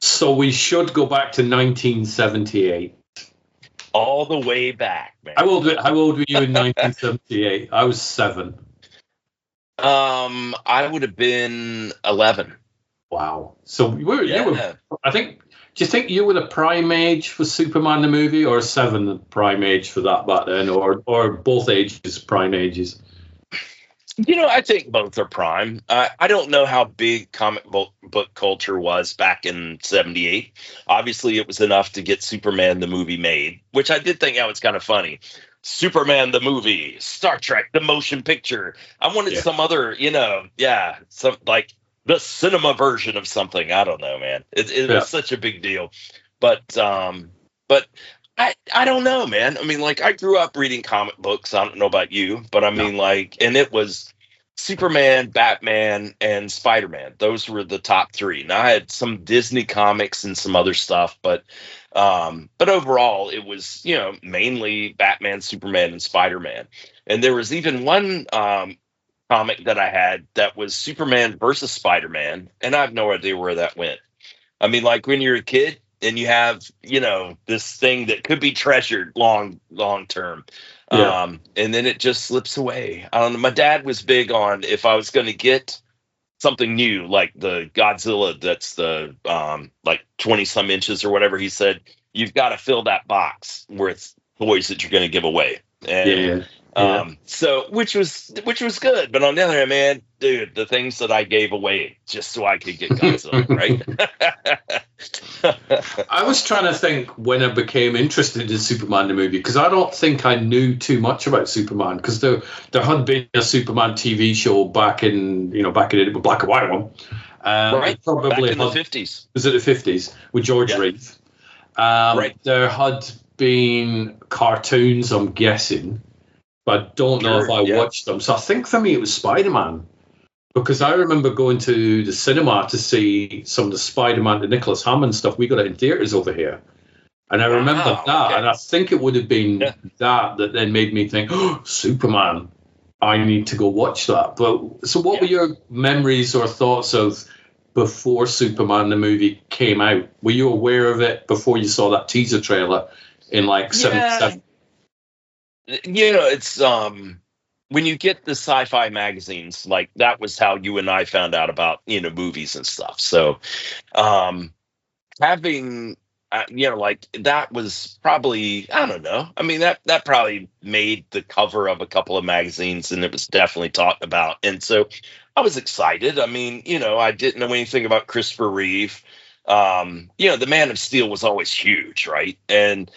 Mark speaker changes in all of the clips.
Speaker 1: So we should go back to 1978.
Speaker 2: All the way back, man.
Speaker 1: How old were you in 1978? I was 7.
Speaker 2: I would have been 11.
Speaker 1: Wow. So you were. I think. Do you think you were the prime age for Superman the movie, or 7 the prime age for that back then, or both ages prime ages?
Speaker 2: I think both are prime. I don't know how big comic book culture was back in 78. Obviously, it was enough to get Superman the movie made, which I did think that was kind of funny. Superman the movie, Star Trek the motion picture. I wanted some other, some like the cinema version of something. I don't know, man. It was such a big deal. But I don't know, man. I mean, like, I grew up reading comic books. I don't know about you, but I mean, and it was Superman, Batman, and Spider-Man. Those were the top 3. Now, I had some Disney comics and some other stuff, but overall, it was, mainly Batman, Superman, and Spider-Man. And there was even one comic that I had that was Superman versus Spider-Man, and I have no idea where that went. I mean, like, when you're a kid, and you have, this thing that could be treasured long term. And then it just slips away. I don't know. My dad was big on, if I was going to get something new, like the Godzilla, that's the, like 20 some inches or whatever, he said, you've got to fill that box with toys that you're going to give away. And, so, which was good. But on the other hand, man, dude, the things that I gave away just so I could get Godzilla, right?
Speaker 1: I was trying to think when I became interested in Superman the movie, because I don't think I knew too much about Superman, because there had been a Superman TV show back in the black and white one.
Speaker 2: Right.
Speaker 1: Probably
Speaker 2: back in the 50s.
Speaker 1: Was it the 50s with George Reeve? Right. There had been cartoons, I'm guessing, but I don't know if I watched them. So I think for me it was Spider-Man, because I remember going to the cinema to see some of the Spider-Man, the Nicholas Hammond stuff. We got it in theaters over here. And I remember that, and I think it would have been that then made me think, oh, Superman, I need to go watch that. But so what were your memories or thoughts of before Superman the movie came out? Were you aware of it before you saw that teaser trailer in like 77?
Speaker 2: It's when you get the sci-fi magazines, like that was how you and I found out about movies and stuff. So having like that was probably, I don't know. I mean, that probably made the cover of a couple of magazines, and it was definitely talked about. And so I was excited. I mean, I didn't know anything about Christopher Reeve. The Man of Steel was always huge, right? And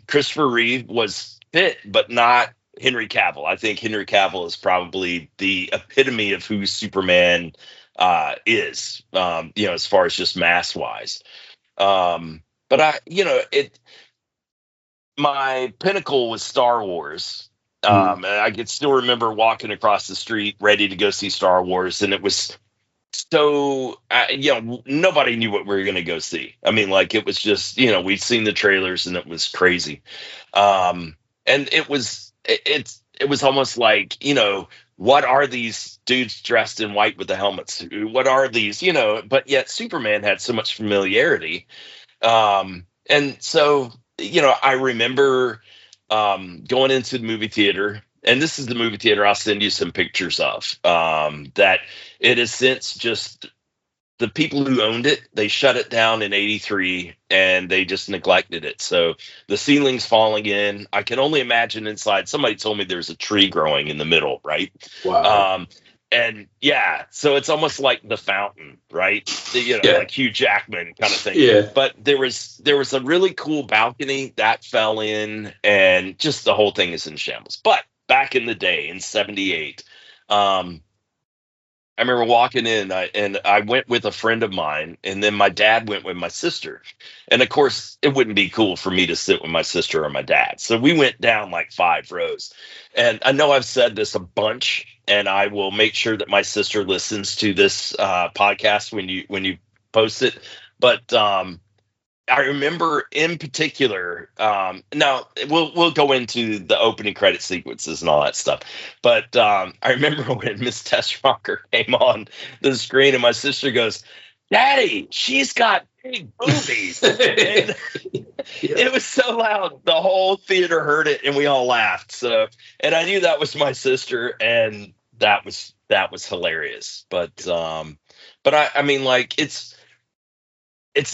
Speaker 2: Christopher Reeve was fit, but not Henry Cavill. I think Henry Cavill is probably the epitome of who Superman is, as far as just mass wise. But my pinnacle was Star Wars. And I could still remember walking across the street ready to go see Star Wars. And it was so, nobody knew what we were going to go see. I mean, like, it was just, we'd seen the trailers and it was crazy. And it was almost like, what are these dudes dressed in white with the helmets? What are these, but yet Superman had so much familiarity. And so, I remember going into the movie theater, and this is the movie theater I'll send you some pictures of, that it has since just, the people who owned it, they shut it down in 83 and they just neglected it. So the ceiling's falling in. I can only imagine inside. Somebody told me there's a tree growing in the middle, right?
Speaker 1: Wow.
Speaker 2: And so it's almost like the fountain, right? Like Hugh Jackman kind of thing.
Speaker 1: Yeah.
Speaker 2: But there was a really cool balcony that fell in, and just the whole thing is in shambles. But back in the day, in 78, I remember walking in, and I went with a friend of mine, and then my dad went with my sister. And of course, it wouldn't be cool for me to sit with my sister or my dad. So we went down like 5 rows. And I know I've said this a bunch, and I will make sure that my sister listens to this podcast when you post it. But I remember in particular, now we'll go into the opening credit sequences and all that stuff. But I remember when Miss Tess Rocker came on the screen, and my sister goes, "Daddy, she's got big boobies. And it was so loud, the whole theater heard it, and we all laughed. So, and I knew that was my sister, and that was hilarious. But I mean, like, it's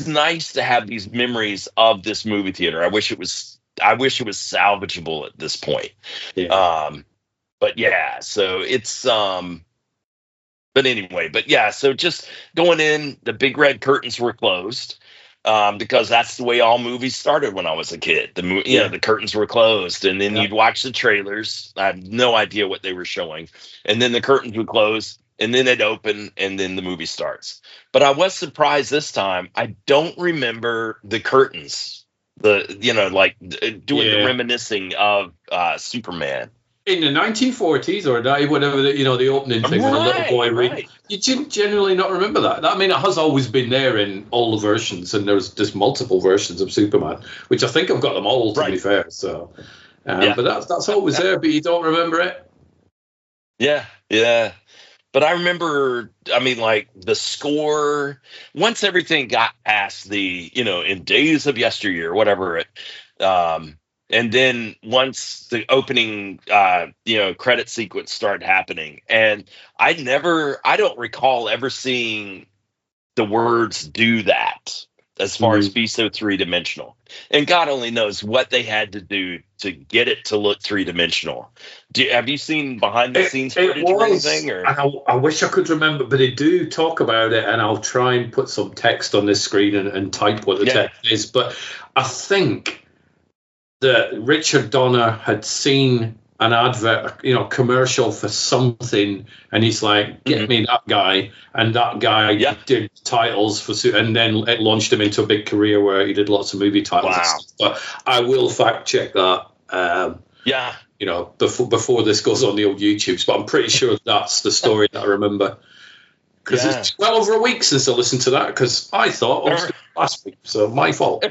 Speaker 2: nice to have these memories of this movie theater. I wish it was salvageable at this point.
Speaker 1: Yeah.
Speaker 2: But yeah, so it's but anyway, so just going in, the big red curtains were closed. Because that's the way all movies started when I was a kid. The curtains were closed, and then you'd watch the trailers. I had no idea what they were showing, and then the curtains would close, and then they'd open, and then the movie starts. But I was surprised this time. I don't remember the curtains. Doing the reminiscing of Superman.
Speaker 1: In the 1940s or whatever, the opening thing with a little boy reading, you generally not remember that. I mean, it has always been there in all the versions, and there's just multiple versions of Superman, which I think I've got them all, to be fair. So, but that's always there, but you don't remember it.
Speaker 2: Yeah. But I remember, I mean, like, the score, once everything got past the, in Days of Yesteryear, whatever and then once the opening, credit sequence started happening, and I don't recall ever seeing the words do that as far as be so three-dimensional. And God only knows what they had to do to get it to look three-dimensional. Have you seen behind-the-scenes footage or anything? Or?
Speaker 1: I wish I could remember, but they do talk about it, and I'll try and put some text on this screen and type what the text is. But I think that Richard Donner had seen an advert, commercial for something, and he's like, "Get me that guy," and that guy did titles for, and then it launched him into a big career where he did lots of movie titles.
Speaker 2: Wow.
Speaker 1: But I will fact check that. Before this goes on the old YouTubes, but I'm pretty sure that's the story that I remember. Because it's well over a week since I listened to that, because I thought it was last week, so my fault.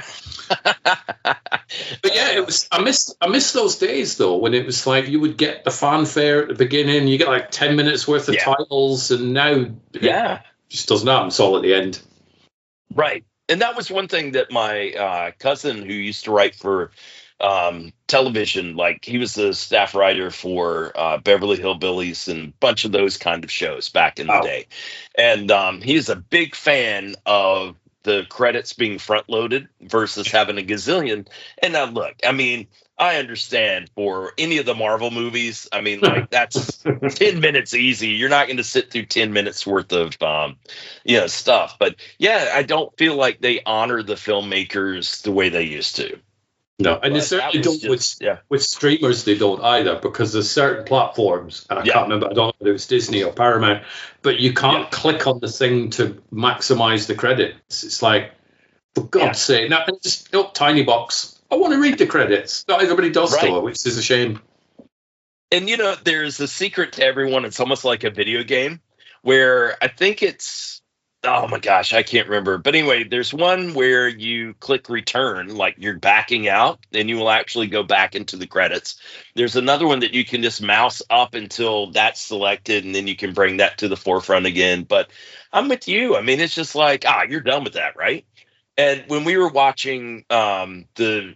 Speaker 1: But yeah, it was. I missed those days though, when it was like you would get the fanfare at the beginning, you get like 10 minutes worth of titles, and now it just doesn't happen. It's all at the end.
Speaker 2: Right, and that was one thing that my cousin, who used to write for television, like, he was the staff writer for Beverly Hillbillies and a bunch of those kind of shows back in the day, and he's a big fan of the credits being front loaded versus having a gazillion. And now look, I mean, I understand for any of the Marvel movies, I mean, like, that's 10 minutes easy. You're not going to sit through 10 minutes worth of stuff. But yeah, I don't feel like they honor the filmmakers the way they used to.
Speaker 1: No, and they certainly don't with streamers. They don't either, because there's certain platforms, and I can't remember. I don't know if it was Disney or Paramount, but you can't click on the thing to maximize the credits. It's like, for God's sake, now just tiny box. I want to read the credits. Not everybody does, though, which is a shame.
Speaker 2: And there's a secret to everyone. It's almost like a video game where I think it's. Oh my gosh, I can't remember. But anyway, there's one where you click return, like you're backing out, and you will actually go back into the credits. There's another one that you can just mouse up until that's selected, and then you can bring that to the forefront again. But I'm with you. I mean, it's just like, you're done with that, right? And when we were watching the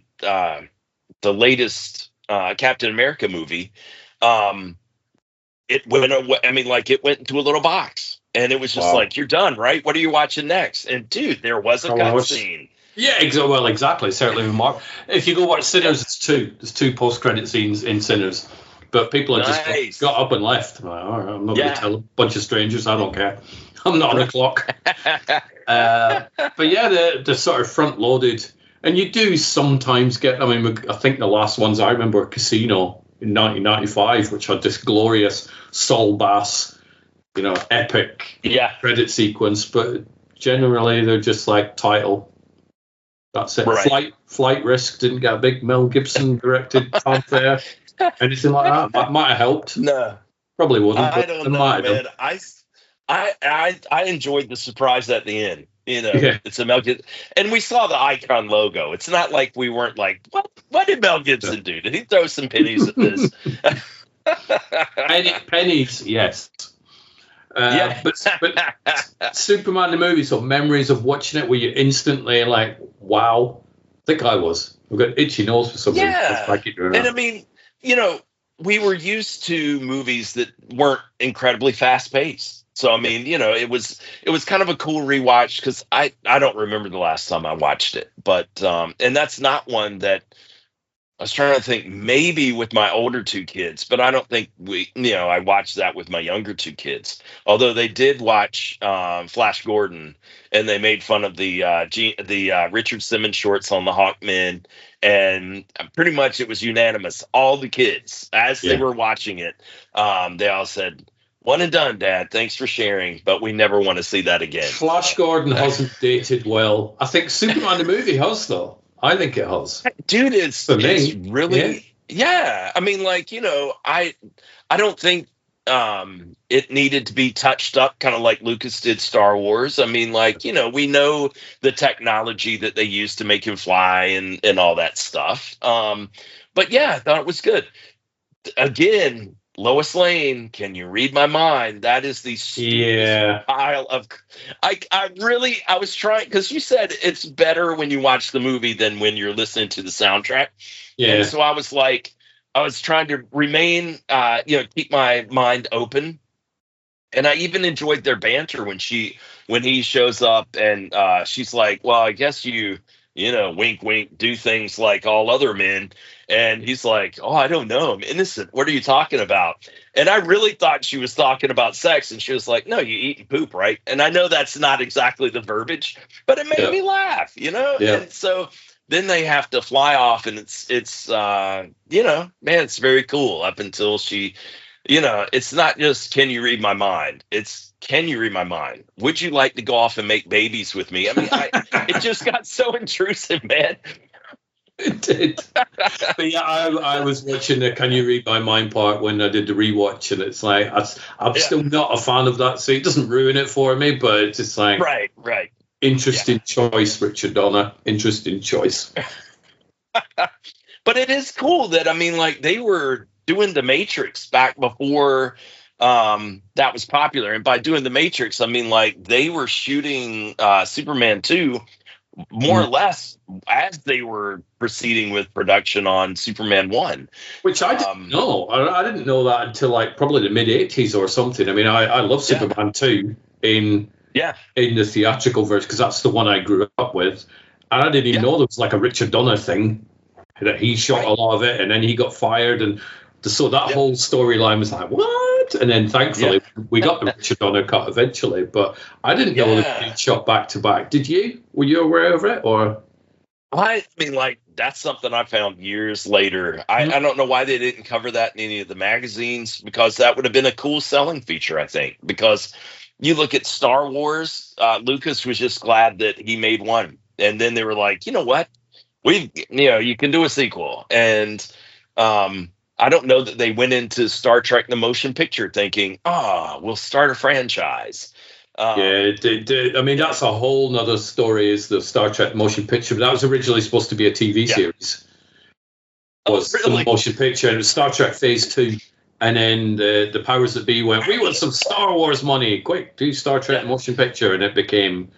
Speaker 2: latest Captain America movie, it went away. I mean, like, it went into a little box. And it was just like, you're done, right? What are you watching next? And dude, there was a cutscene.
Speaker 1: Yeah, exactly. Certainly with Mark. If you go watch Sinners, it's two. There's two post-credit scenes in Sinners. But people have just got up and left. I'm like, all right, I'm not going to tell a bunch of strangers. I don't care. I'm not on the clock. But yeah, they're sort of front-loaded. And you do sometimes get, I mean, I think the last ones I remember were Casino in 1995, which had this glorious Saul Bass, epic credit sequence, but generally they're just like title. That's it. Right. Flight Risk didn't get a big Mel Gibson directed fanfare, anything like that. That might have helped.
Speaker 2: No,
Speaker 1: probably wouldn't.
Speaker 2: I don't know, man. I enjoyed the surprise at the end. It's a Mel Gibson, and we saw the Icon logo. It's not like we weren't like, what did Mel Gibson do? Did he throw some pennies at this?
Speaker 1: Pennies, yes. But Superman the movie, so memories of watching it where you instantly like, wow. I think I was. I've got itchy nose for some reason.
Speaker 2: Yeah. And I mean, we were used to movies that weren't incredibly fast paced. So I mean, it was kind of a cool rewatch because I don't remember the last time I watched it, but and that's not one that I was trying to think, maybe with my older two kids, but I don't think I watched that with my younger two kids. Although they did watch Flash Gordon, and they made fun of the Richard Simmons shorts on the Hawkmen, and pretty much it was unanimous. All the kids, as they were watching it, they all said, "One and done, Dad. Thanks for sharing, but we never want to see that again."
Speaker 1: Flash Gordon hasn't dated well. I think Superman the movie has, though. I think it has.
Speaker 2: Dude, it's really, yeah. I mean, like, I don't think it needed to be touched up kind of like Lucas did Star Wars. I mean, like, we know the technology that they used to make him fly and all that stuff. But yeah, I thought it was good. Again, Lois Lane, can you read my mind? That is the pile of. I was trying, because you said it's better when you watch the movie than when you're listening to the soundtrack. Yeah. And so I was like, I was trying to remain, keep my mind open. And I even enjoyed their banter when he shows up and she's like, "Well, I guess you wink, wink, do things like all other men." And he's like, "Oh, I don't know. I'm innocent. What are you talking about?" And I really thought she was talking about sex. And she was like, "No, you eat and poop, right?" And I know that's not exactly the verbiage, but it made me laugh, Yeah. And so then they have to fly off, and it's man, it's very cool up until she, it's not just, "Can you read my mind?" It's, "Can you read my mind? Would you like to go off and make babies with me?" I mean, it just got so intrusive, man.
Speaker 1: It did. But yeah, I was watching the "Can You Read My Mind" part when I did the rewatch, and it's like I'm still not a fan of that, so it doesn't ruin it for me, but it's just like
Speaker 2: right.
Speaker 1: Interesting choice, Richard Donner. Interesting choice.
Speaker 2: But it is cool that, I mean, like, they were doing The Matrix back before that was popular, and by doing The Matrix, I mean, like, they were shooting Superman 2 more or less as they were proceeding with production on Superman 1.
Speaker 1: Which I didn't know. I didn't know that until like probably the mid-'80s or something. I mean, I love Superman 2 in the theatrical version because that's the one I grew up with. And I didn't even know there was like a Richard Donner thing, that he shot a lot of it and then he got fired. And so that whole storyline was like, what? And then thankfully we got the Richard Donner cut eventually. But I didn't know that he shot back to back. Did you? Were you aware of it? Or
Speaker 2: I mean, like, that's something I found years later. I don't know why they didn't cover that in any of the magazines, because that would have been a cool selling feature, I think. Because you look at Star Wars, Lucas was just glad that he made one. And then they were like, you know what? You can do a sequel. And I don't know that they went into Star Trek the motion picture thinking, we'll start a franchise.
Speaker 1: I mean, that's a whole nother story, is the Star Trek motion picture. That was originally supposed to be a TV series. Was the motion picture, and it was Star Trek Phase 2. And then the powers that be went, "We want some Star Wars money. Quick, do Star Trek motion picture." And it became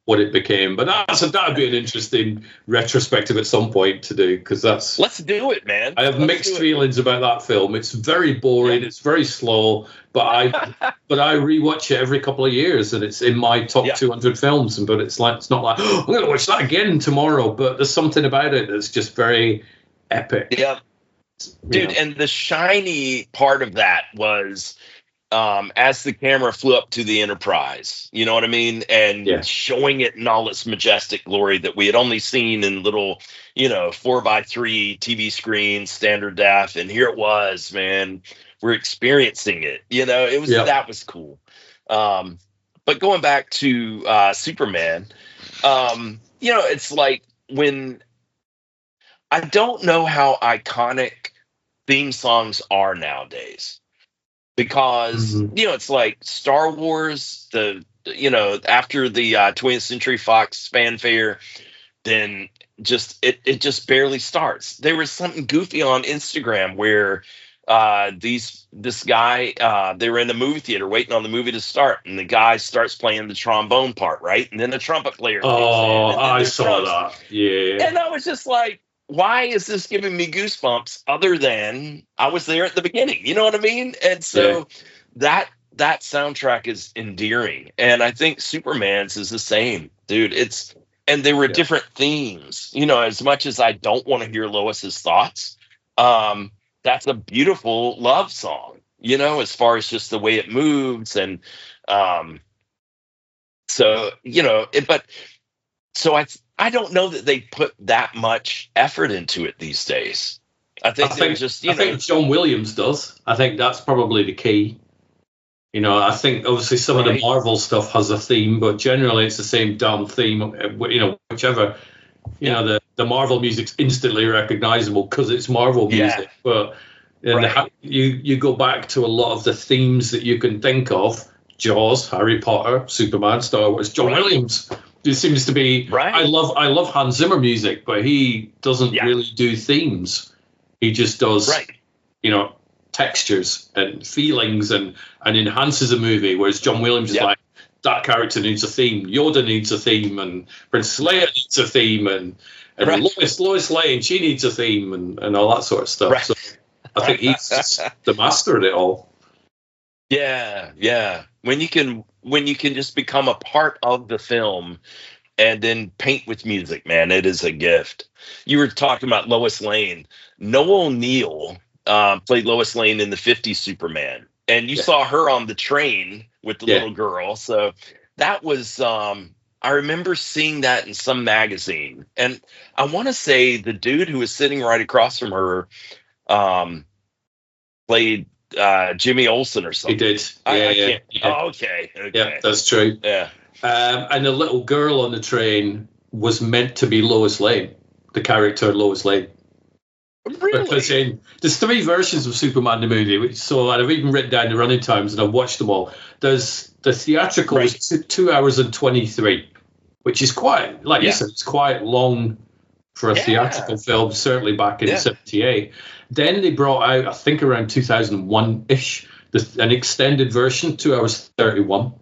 Speaker 1: what it became. But that'd be an interesting retrospective at some point to do, because
Speaker 2: let's do it, man.
Speaker 1: I have mixed feelings about that film. It's very boring. It's very slow. But I rewatch it every couple of years, and it's in my top 200 films. But it's not like, I'm going to watch that again tomorrow. But there's something about it that's just very epic.
Speaker 2: Yeah, dude. And the shiny part of that was as the camera flew up to the Enterprise, you know what I mean? And showing it in all its majestic glory that we had only seen in little, 4x3 TV screens, standard def. And here it was, man, we're experiencing it. It was, that was cool. But going back to Superman, it's like, when I don't know how iconic theme songs are nowadays. Because, it's like Star Wars, after the 20th Century Fox fanfare, then it just barely starts. There was something goofy on Instagram where this guy, they were in the movie theater waiting on the movie to start, and the guy starts playing the trombone part, right? And then the trumpet player kicks in, and then
Speaker 1: I saw
Speaker 2: drums.
Speaker 1: that. Yeah.
Speaker 2: And I was just like, why is this giving me goosebumps other than I was there at the beginning? You know what I mean? And so that soundtrack is endearing. And I think Superman's is the same, dude. And they were different themes, you know, as much as I don't want to hear Lois's thoughts. That's a beautiful love song, you know, as far as just the way it moves. And so, you know, I don't know that they put that much effort into it these days. I think
Speaker 1: John Williams does. I think that's probably the key. You know, I think obviously some of the Marvel stuff has a theme, but generally it's the same damn theme. You know, whichever. You know, the Marvel music's instantly recognizable because it's Marvel music. But you go back to a lot of the themes that you can think of: Jaws, Harry Potter, Superman, Star Wars. John Williams. It seems to be. I love Hans Zimmer music, but he doesn't really do themes. He just does, you know, textures and feelings and enhances a movie. Whereas John Williams is like, that character needs a theme, Yoda needs a theme, and Princess Leia needs a theme, and Lois Lane, she needs a theme, and all that sort of stuff. Right. So I think he's just the master of it all.
Speaker 2: Yeah. When you can just become a part of the film and then paint with music, man, it is a gift. You were talking about Lois Lane. Noel Neill played Lois Lane in the 50s Superman. And you saw her on the train with the little girl. So that was, I remember seeing that in some magazine. And I want to say the dude who was sitting right across from her played Jimmy Olsen or something.
Speaker 1: He did. Yeah.
Speaker 2: Oh, okay.
Speaker 1: Yeah, that's true.
Speaker 2: Yeah.
Speaker 1: And the little girl on the train was meant to be Lois Lane, the character Lois Lane.
Speaker 2: Really?
Speaker 1: Because there's 3 versions of Superman the movie, so I've even written down the running times and I've watched them all. There's the theatrical is 2 hours and 23, which is quite, like you said, it's quite long for a theatrical film, certainly back in 78. Then they brought out, I think around 2001-ish, an extended version, 2 hours 31.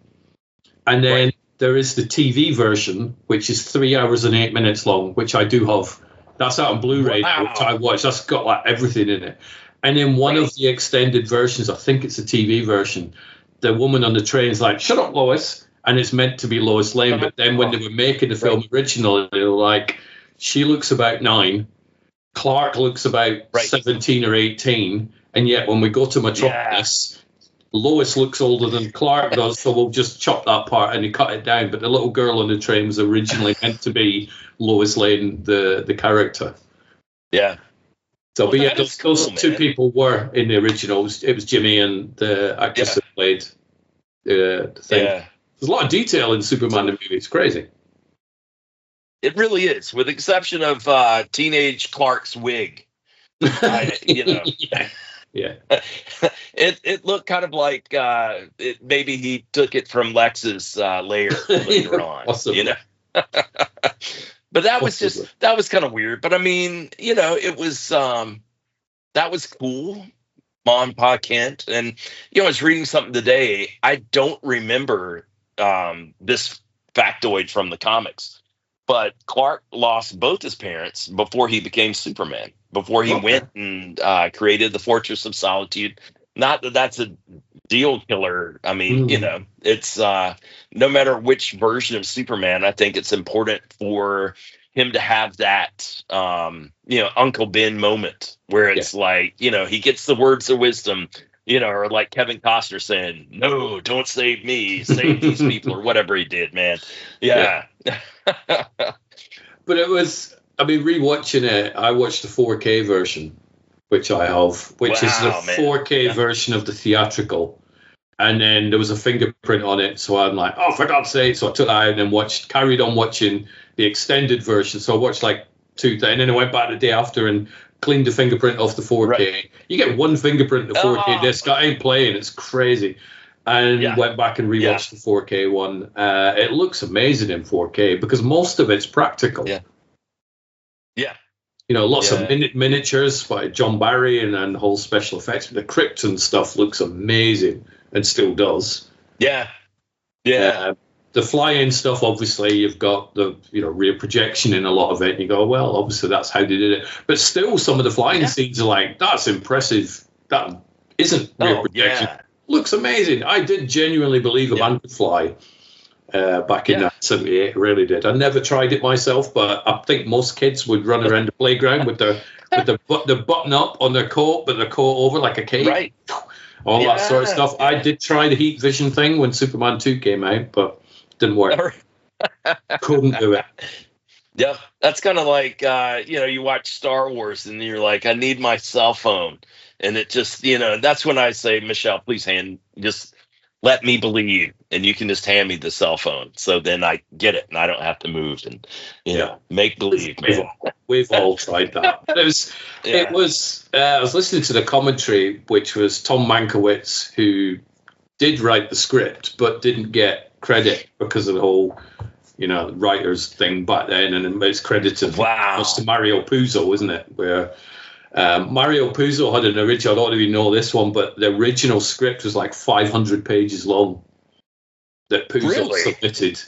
Speaker 1: And then there is the TV version, which is 3 hours and 8 minutes long, which I do have. That's out on Blu-ray, which I watched. That's got like everything in it. And then one of the extended versions, I think it's a TV version, the woman on the train is like, "Shut up, Lois," and it's meant to be Lois Lane. But then when they were making the film originally, they were like, she looks about 9, Clark looks about 17 or 18, and yet when we go to Metropolis, Lois looks older than Clark does, so we'll just chop that part and he cut it down. But the little girl on the train was originally meant to be Lois Lane, the character.
Speaker 2: Yeah.
Speaker 1: So, but those two people were in the original. It was Jimmy and the actress that played the thing. Yeah. There's a lot of detail in Superman the movie. It's crazy.
Speaker 2: It really is, with the exception of teenage Clark's wig. You know.
Speaker 1: Yeah.
Speaker 2: It looked kind of like maybe he took it from Lex's lair later on.
Speaker 1: Possibly.
Speaker 2: You know. But that was kind of weird. But I mean, you know, it was that was cool. Mom, Pa Kent. And you know, I was reading something today. I don't remember this factoid from the comics, but Clark lost both his parents before he became Superman. Before he went and created the Fortress of Solitude. Not that that's a deal killer. I mean, you know, it's no matter which version of Superman, I think it's important for him to have that, you know, Uncle Ben moment where it's like, you know, he gets the words of wisdom, you know, or like Kevin Costner saying, "No, don't save me, save these people," or whatever he did, man. Yeah.
Speaker 1: But it was, I mean, rewatching it, I watched the 4K version, which I have, which is the 4K version of the theatrical. And then there was a fingerprint on it, so I'm like, oh, for God's sake. So I took that out and then carried on watching the extended version. So I watched like 2 and then I went back the day after and cleaned the fingerprint off the 4K. Right. You get one fingerprint in the 4K disc. I ain't playing. It's crazy. And went back and rewatched the 4K one. It looks amazing in 4K because most of it's practical.
Speaker 2: Yeah.
Speaker 1: lots of miniatures by John Barry and whole special effects. The Krypton stuff looks amazing and still does.
Speaker 2: Yeah.
Speaker 1: The fly-in stuff, obviously, you've got the rear projection in a lot of it. And you go, well, obviously that's how they did it. But still, some of the flying scenes are like, that's impressive. That isn't rear projection. Yeah. Looks amazing. I did genuinely believe a man could fly back in 1978. I really did. I never tried it myself, but I think most kids would run around the playground with the button up on their coat, but their coat over like a cape.
Speaker 2: Right.
Speaker 1: All that sort of stuff. Yeah. I did try the heat vision thing when Superman 2 came out, but didn't work. Couldn't do it.
Speaker 2: Yep. That's kind of like, you watch Star Wars and you're like, I need my cell phone. And it just, that's when I say, Michelle, please just let me believe. And you can just hand me the cell phone. So then I get it and I don't have to move and, make believe, man.
Speaker 1: We've all tried that. It was, I was listening to the commentary, which was Tom Mankiewicz, who did write the script, but didn't get credit because of the whole, writers thing back then. And it's credited to Mario Puzo, isn't it? Where Mario Puzo had an original, I don't even know this one, but the original script was like 500 pages long that Puzo submitted.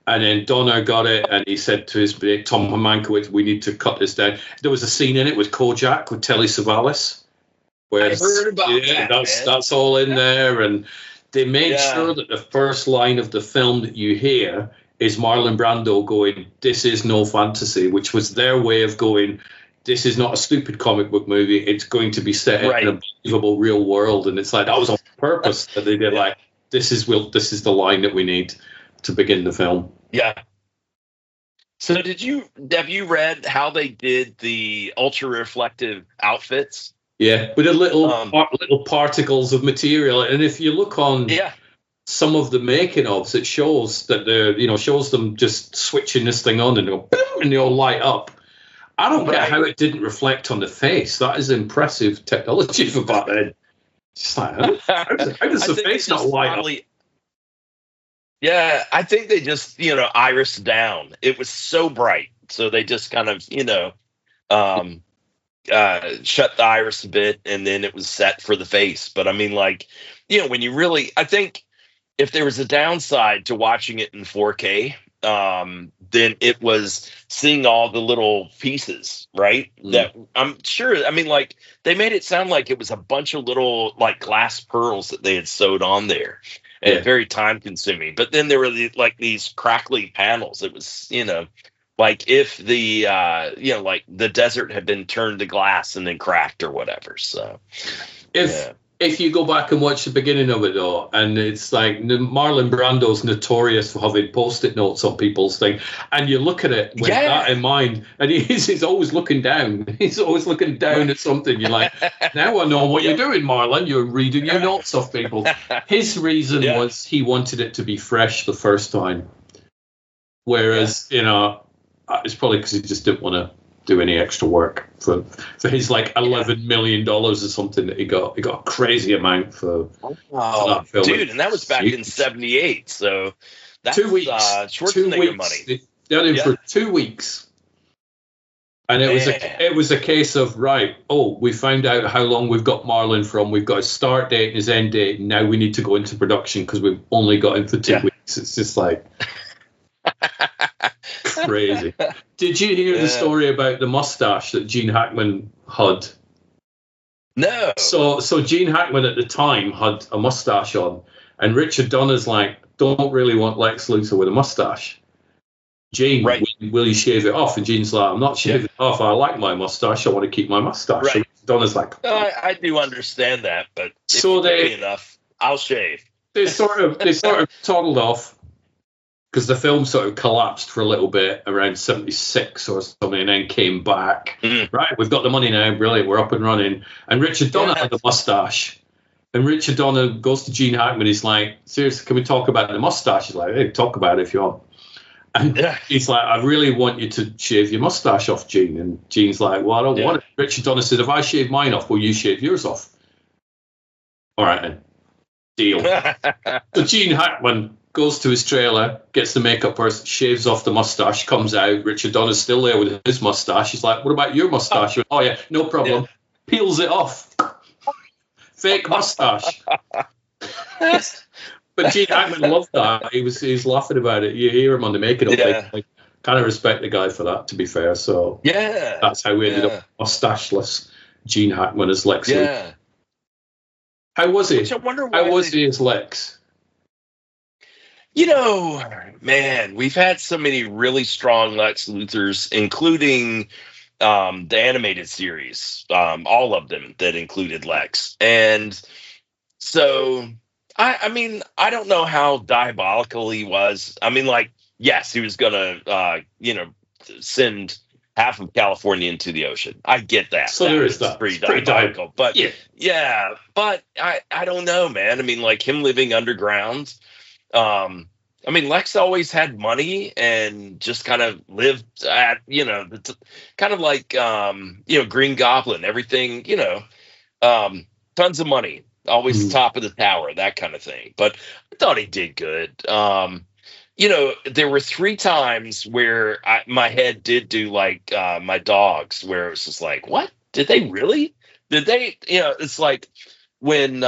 Speaker 1: And then Donner got it, and he said to his mate, Tom Mankiewicz, we need to cut this down. There was a scene in it with Kojak, with Telly Savalas. Where
Speaker 2: I heard about
Speaker 1: that's all in there. And they made sure that the first line of the film that you hear is Marlon Brando going, "This is no fantasy," which was their way of going, this is not a stupid comic book movie. It's going to be set in a believable real world. And it's like, that was on purpose that they did like, this is the line that we need to begin the film.
Speaker 2: Yeah. So have you read how they did the ultra reflective outfits?
Speaker 1: Yeah, with a little particles of material. And if you look on some of the making ofs, it shows that shows them just switching this thing on and go boom, and they all light up. I don't get how it didn't reflect on the face. That is impressive technology for back then. Just like, how does the face not light up?
Speaker 2: Yeah, I think they just, iris down. It was so bright. So they just kind of, shut the iris a bit, and then it was set for the face. But I mean, like, when you really, I think if there was a downside to watching it in 4K, then it was seeing all the little pieces, right? That I'm sure, I mean, like, they made it sound like it was a bunch of little, like, glass pearls that they had sewed on there. And very time consuming. But then there were these crackly panels. It was, like if the, like the desert had been turned to glass and then cracked or whatever. So
Speaker 1: if you go back and watch the beginning of it, though, and it's like Marlon Brando's notorious for having Post-it notes on people's thing, and you look at it with that in mind, and he's always looking down. He's always looking down at something. You're like, now I know what you're doing, Marlon. You're reading your notes off people. His reason was he wanted it to be fresh the first time, whereas, it's probably because he just didn't want to do any extra work for his like $11 million or something that he got. He got a crazy amount for that film.
Speaker 2: Dude, and that was back in '78. So that's
Speaker 1: 2 weeks.
Speaker 2: Schwarzenegger money.
Speaker 1: They had him for 2 weeks, and it was a case of we found out how long we've got Marlon from. We've got his start date and his end date. And now we need to go into production because we've only got him for 2 weeks. It's just like. Crazy. Did you hear the story about the mustache that Gene Hackman had?
Speaker 2: No.
Speaker 1: So Gene Hackman at the time had a mustache on, and Richard Donner's like, don't really want Lex Luthor with a mustache. Gene, will you shave it off? And Gene's like, I'm not shaving it off. I like my mustache. I want to keep my mustache.
Speaker 2: Right.
Speaker 1: So Donner's like,
Speaker 2: I do understand that, but if you pay me enough, I'll shave.
Speaker 1: They sort of toddled off. Because the film sort of collapsed for a little bit around 76 or something, and then came back. Right, we've got the money now, brilliant, we're up and running. And Richard Donner had the mustache. And Richard Donner goes to Gene Hackman, he's like, seriously, can we talk about the mustache? He's like, hey, talk about it if you want. And he's like, I really want you to shave your mustache off, Gene. And Gene's like, well, I don't want it. Richard Donner said, if I shave mine off, will you shave yours off? All right, then. Deal. So Gene Hackman goes to his trailer, gets the makeup person, shaves off the mustache, comes out. Richard Donner's still there with his mustache. He's like, "What about your mustache?" He went, "Oh yeah, no problem." Yeah. Peels it off. Fake mustache. But Gene Hackman loved that. He was laughing about it. You hear him on the making of it. Like, kind of respect the guy for that, to be fair. So that's how we ended up mustacheless Gene Hackman as Lex.
Speaker 2: Yeah.
Speaker 1: How was he? How was he as Lex?
Speaker 2: You know, man, we've had so many really strong Lex Luthors, including the animated series, all of them that included Lex. And so, I mean, I don't know how diabolical he was. I mean, like, yes, he was going to, send half of California into the ocean. I get that.
Speaker 1: So there is that.
Speaker 2: Pretty diabolical. But but I don't know, man. I mean, like him living underground. I mean, Lex always had money and just kind of lived at, kind of like, Green Goblin, everything, tons of money, always top of the tower, that kind of thing. But I thought he did good. There were 3 times where my head did do like my dogs, where it was just like, what? Did they really? Did they? It's like when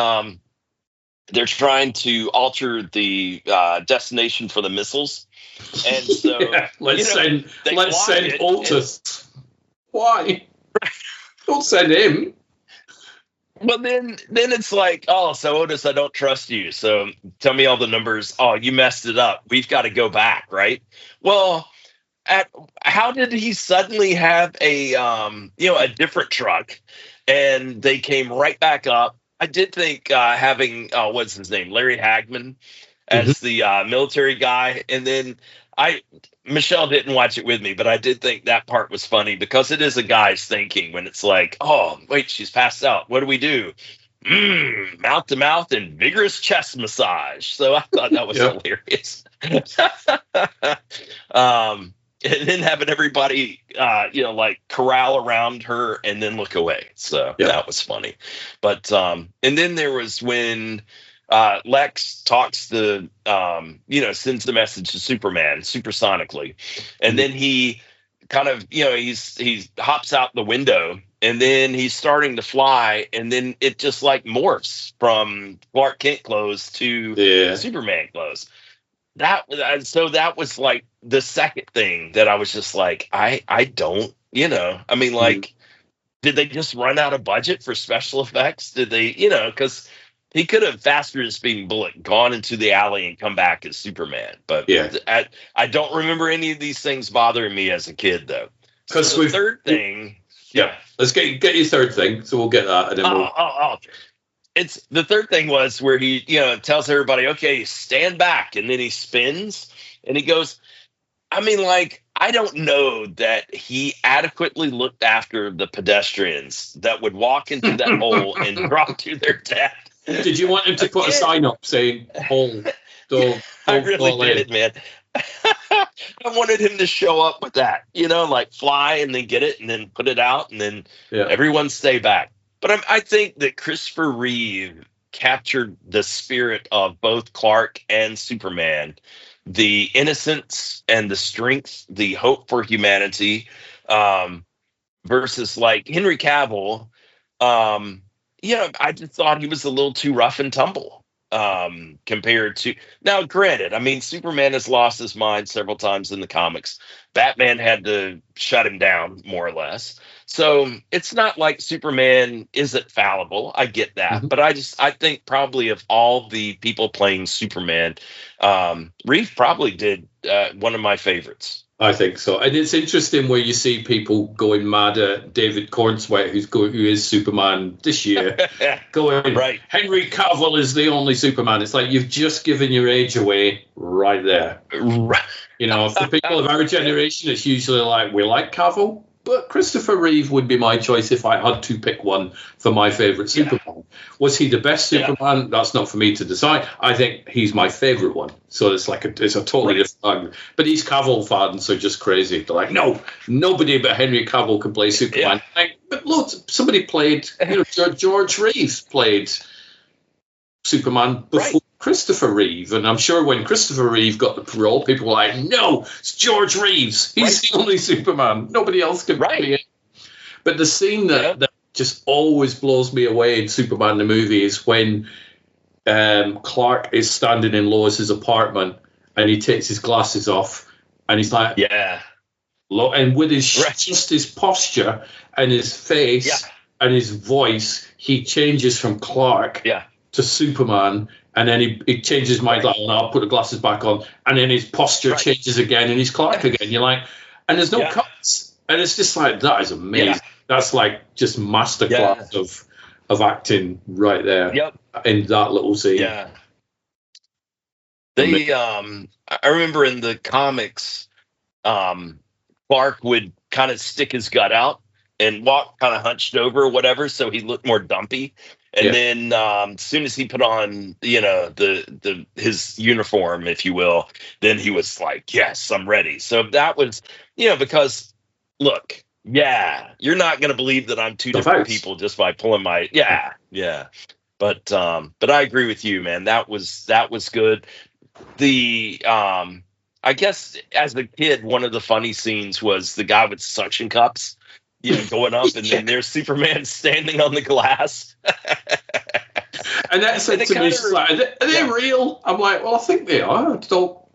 Speaker 2: they're trying to alter the destination for the missiles. And so
Speaker 1: let's send Otis. Why? Don't send him.
Speaker 2: Well, then it's like, oh, so Otis, I don't trust you. So tell me all the numbers. Oh, you messed it up. We've got to go back, right? Well, how did he suddenly have a different truck, and they came right back up? I did think having what's his name, Larry Hagman, as the military guy, and then Michelle didn't watch it with me, but I did think that part was funny because it is a guy's thinking when it's like, oh, wait, she's passed out. What do we do? Mouth to mouth and vigorous chest massage. So I thought that was hilarious. And then having everybody, corral around her and then look away. So that was funny. But and then there was when Lex talks sends the message to Superman supersonically, and then he kind of, he hops out the window, and then he's starting to fly, and then it just like morphs from Clark Kent clothes to Superman clothes. That was like the second thing that I was just like, I don't, I mean, like, did they just run out of budget for special effects? Did they, because he could have faster than speeding bullet gone into the alley and come back as Superman. But I don't remember any of these things bothering me as a kid, though.
Speaker 1: Because
Speaker 2: the third thing.
Speaker 1: Let's get your third thing. So we'll get that. And then
Speaker 2: it's the third thing was where he, tells everybody, okay, stand back. And then he spins and he goes, I mean, like, I don't know that he adequately looked after the pedestrians that would walk into that hole and drop to their death.
Speaker 1: Did you want him to put a sign up saying hole?
Speaker 2: I really did, man. I wanted him to show up with that, like fly and then get it and then put it out and then everyone stay back. But I think that Christopher Reeve captured the spirit of both Clark and Superman, the innocence and the strength, the hope for humanity, versus like Henry Cavill. I just thought he was a little too rough and tumble compared to now. Granted, I mean, Superman has lost his mind several times in the comics. Batman had to shut him down more or less. So it's not like Superman isn't fallible. I get that. But I think probably of all the people playing Superman, Reeve probably did one of my favorites.
Speaker 1: I think so. And it's interesting where you see people going mad at David Cornsweet, who is Superman this year, going,
Speaker 2: right.
Speaker 1: Henry Cavill is the only Superman. It's like you've just given your age away right there.
Speaker 2: Right.
Speaker 1: For people of our generation, it's usually like, we like Cavill, but Christopher Reeve would be my choice if I had to pick one for my favorite Superman. Was he the best Superman? Yeah. That's not for me to decide. I think he's my favorite one. So it's like it's a totally different argument. But these Cavill fans are just crazy. They're like, no, nobody but Henry Cavill can play Superman. Like, but look, somebody played, George Reeves played Superman before Christopher Reeve. And I'm sure when Christopher Reeve got the parole, people were like, no, it's George Reeves. He's the only Superman. Nobody else can be it. But the scene that just always blows me away in Superman the movie is when Clark is standing in Lois's apartment and he takes his glasses off and he's like, and with his just his posture and his face and his voice, he changes from Clark to Superman, and then he changes his mind, like, oh, no, I'll put the glasses back on, and then his posture changes again and he's Clark again. You're like, and there's no cuts, and it's just like, that is amazing. That's like just masterclass of acting right there in that little scene.
Speaker 2: They I remember in the comics, Clark would kind of stick his gut out and walk kind of hunched over or whatever, so he looked more dumpy. And then as soon as he put on, his uniform, if you will, then he was like, yes, I'm ready. So that was, because look, you're not going to believe that I'm two different people just by pulling my, But I agree with you, man. That was good. The, I guess as a kid, one of the funny scenes was the guy with suction cups, going up, and then there's Superman standing on the glass.
Speaker 1: And that said to me, like, are they real? I'm like, well, I think they are.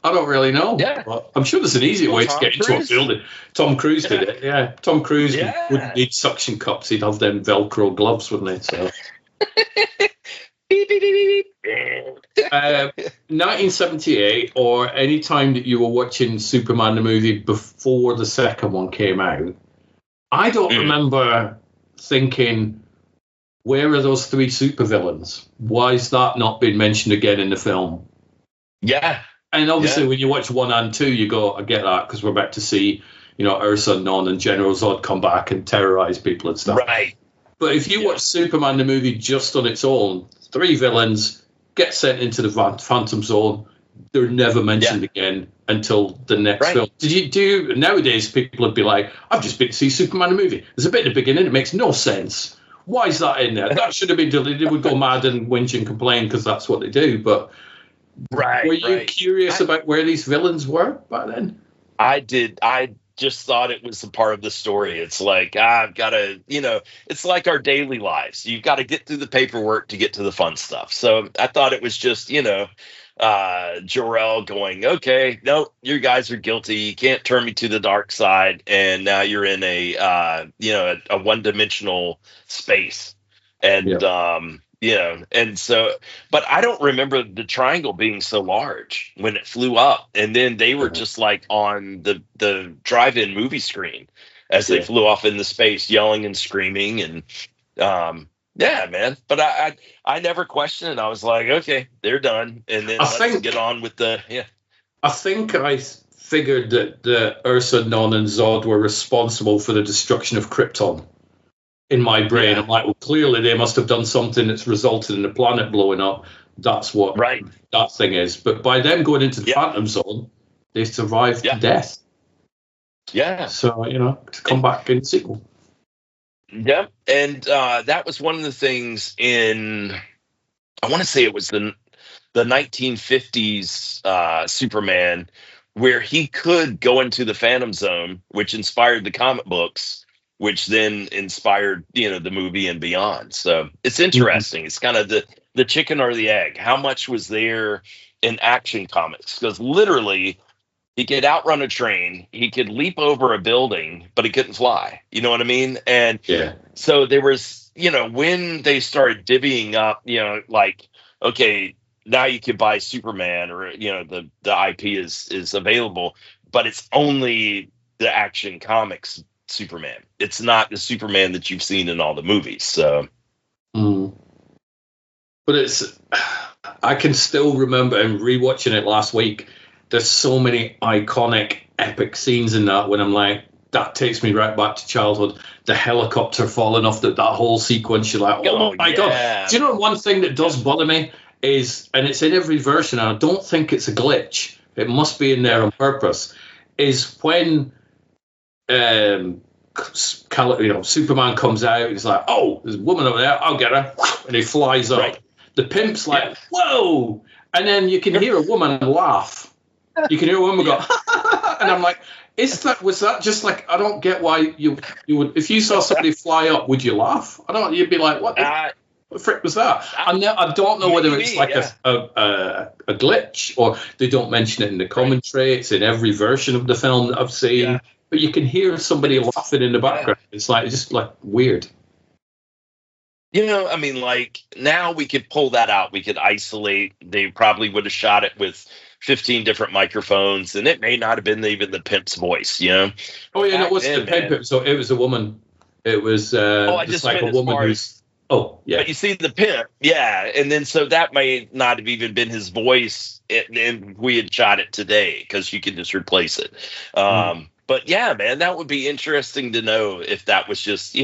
Speaker 1: I don't really know. But I'm sure there's an easy way to get into a building. Tom Cruise did it. Yeah, Tom Cruise wouldn't need suction cups. He'd have them Velcro gloves, wouldn't he? So. 1978, or any time that you were watching Superman the movie before the second one came out, I don't remember thinking, where are those three supervillains? Why has that not been mentioned again in the film? And obviously when you watch 1 and 2, you go, I get that, because we're about to see, Earth Unknown and General Zod come back and terrorize people and stuff. But if you watch Superman the movie just on its own, 3 villains get sent into the Phantom Zone. They're never mentioned again until the next film. Nowadays, people would be like, I've just been to see Superman the movie. There's a bit at the beginning. It makes no sense. Why is that in there? That should have been deleted. They would go mad and whinge and complain because that's what they do. But were you curious about where these villains were back then?
Speaker 2: I did. I just thought it was a part of the story. It's like, I've got to, it's like our daily lives. You've got to get through the paperwork to get to the fun stuff. So I thought it was just, Jor-El going, okay, no, you guys are guilty. You can't turn me to the dark side. And now you're in a one-dimensional space. And, and so, but I don't remember the triangle being so large when it flew up. And then they were just like on the drive-in movie screen as they flew off into space, yelling and screaming. And man, but I never questioned it. I was like, okay, they're done. And then let's get on with I
Speaker 1: think I figured that the Earth Unknown and Zod were responsible for the destruction of Krypton. In my brain, I'm like, well, clearly they must have done something that's resulted in the planet blowing up. That's what that thing is. But by them going into the Phantom Zone, they survived death. So, to come back in the sequel.
Speaker 2: And that was one of the things in, I want to say it was the 1950s Superman, where he could go into the Phantom Zone, which inspired the comic books, which then inspired, the movie and beyond. So it's interesting. It's kind of the chicken or the egg. How much was there in Action Comics? Because literally, he could outrun a train, he could leap over a building, but he couldn't fly. You know what I mean? And so there was, when they started divvying up, like, okay, now you could buy Superman, or, the IP is available, but it's only the Action Comics Superman. It's not the Superman that you've seen in all the movies. So,
Speaker 1: but I can still remember, and rewatching it last week, there's so many iconic, epic scenes in that when I'm like, that takes me right back to childhood. The helicopter falling off, that whole sequence, you're like, oh my God. Do you know one thing that does bother me is, and it's in every version, and I don't think it's a glitch, it must be in there on purpose, is when Superman comes out, he's like, oh, there's a woman over there, I'll get her, and he flies up. The pimp's like, whoa! And then you can hear a woman laugh. You can hear a woman go, and I'm like, was that just like, I don't get why you would, if you saw somebody fly up, would you laugh? You'd be like, what the frick was that? I don't know whether it's like a glitch or they don't mention it in the commentary. It's in every version of the film that I've seen. Yeah. But you can hear somebody laughing in the background. Yeah. It's just like weird.
Speaker 2: I mean, like now we could pull that out. We could isolate. They probably would have shot it with 15 different microphones, and it may not have been even the pimp's voice,
Speaker 1: Oh, yeah, no, it wasn't the pimp. So it was a woman. It was just like a woman who's. Oh, yeah.
Speaker 2: But you see the pimp, yeah. And then so that may not have even been his voice, and we had shot it today because you can just replace it. But yeah, man, that would be interesting to know if that was just,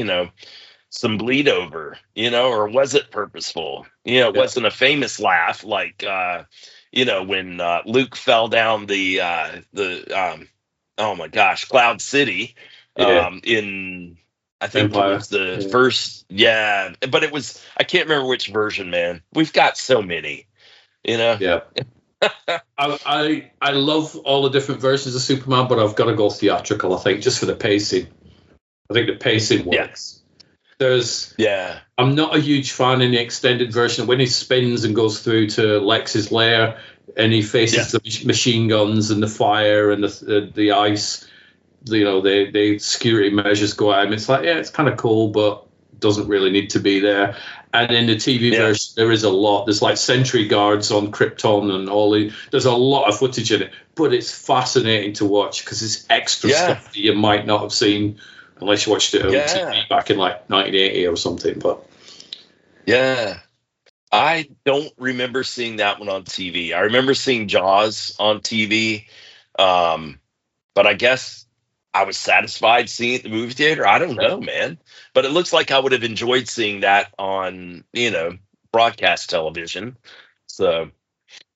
Speaker 2: some bleed over, or was it purposeful? It wasn't a famous laugh like, when Luke fell down the oh my gosh, Cloud City in. I think Empire. It was the first, but it was, I can't remember which version, man. We've got so many,
Speaker 1: Yeah. I love all the different versions of Superman, but I've got to go theatrical, I think, just for the pacing. I think the pacing works. I'm not a huge fan in the extended version when he spins and goes through to Lex's lair and he faces the machine guns and the fire and the ice. The security measures go at him. It's like, it's kind of cool, but doesn't really need to be there. And in the TV version, there is a lot. There's like sentry guards on Krypton and there's a lot of footage in it, but it's fascinating to watch because it's extra stuff that you might not have seen unless you watched it on TV back in like 1980 or something. But
Speaker 2: I don't remember seeing that one on TV. I remember seeing Jaws on TV, but I guess I was satisfied seeing it at the movie theater. I don't know, man. But it looks like I would have enjoyed seeing that on, broadcast television. So,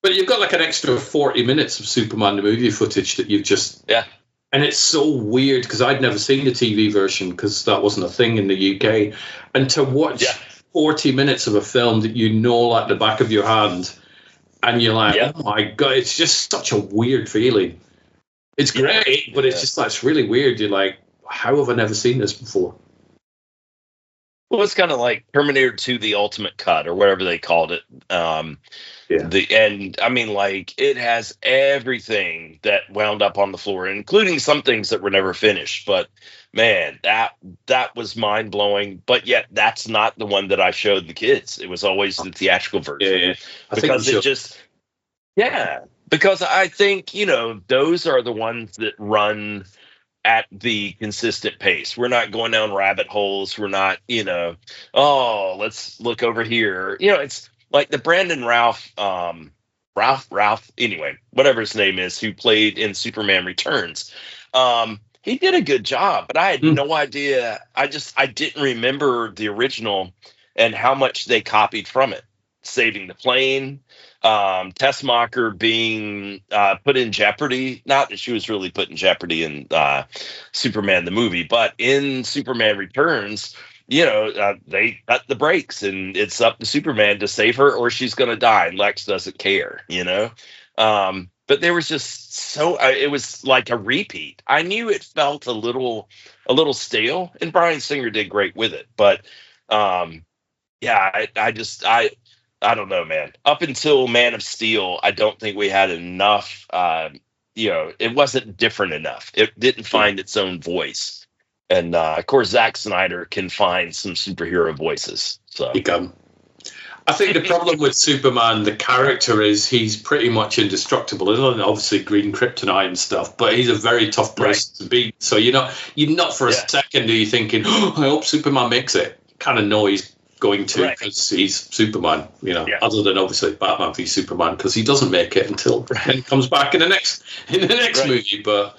Speaker 1: but you've got like an extra 40 minutes of Superman the movie footage that you've just and it's so weird because I'd never seen the TV version because that wasn't a thing in the UK. And to watch 40 minutes of a film that like the back of your hand, and you're like, oh my God, it's just such a weird feeling. It's great, but it's just it's really weird. You're like, how have I never seen this before?
Speaker 2: Well, it's kind of like Terminator 2, the Ultimate Cut, or whatever they called it. And I mean, like, it has everything that wound up on the floor, including some things that were never finished. But man, that was mind blowing. But yet, that's not the one that I showed the kids. It was always the theatrical version, because it just because I think, those are the ones that run at the consistent pace. We're not going down rabbit holes. We're not, let's look over here. It's like the Brandon Ralph, anyway, whatever his name is, who played in Superman Returns. He did a good job, but I had no idea. I didn't remember the original and how much they copied from it. Saving the plane, Tessmacher being put in jeopardy. Not that she was really put in jeopardy in Superman the movie, but in Superman Returns, they cut the brakes and it's up to Superman to save her or she's going to die. And Lex doesn't care, But there was just it was like a repeat. I knew it felt a little stale, and Bryan Singer did great with it. But I don't know, man. Up until Man of Steel, I don't think we had enough. It wasn't different enough. It didn't find its own voice. And of course, Zack Snyder can find some superhero voices. So
Speaker 1: he can. I think the problem with Superman, the character, is he's pretty much indestructible. Other than obviously green kryptonite and stuff, but he's a very tough person to beat. So you're not for a second are you thinking, I hope Superman makes it. You kind of know he's going to because he's Superman, other than obviously Batman v Superman, because he doesn't make it until he comes back in the next movie. But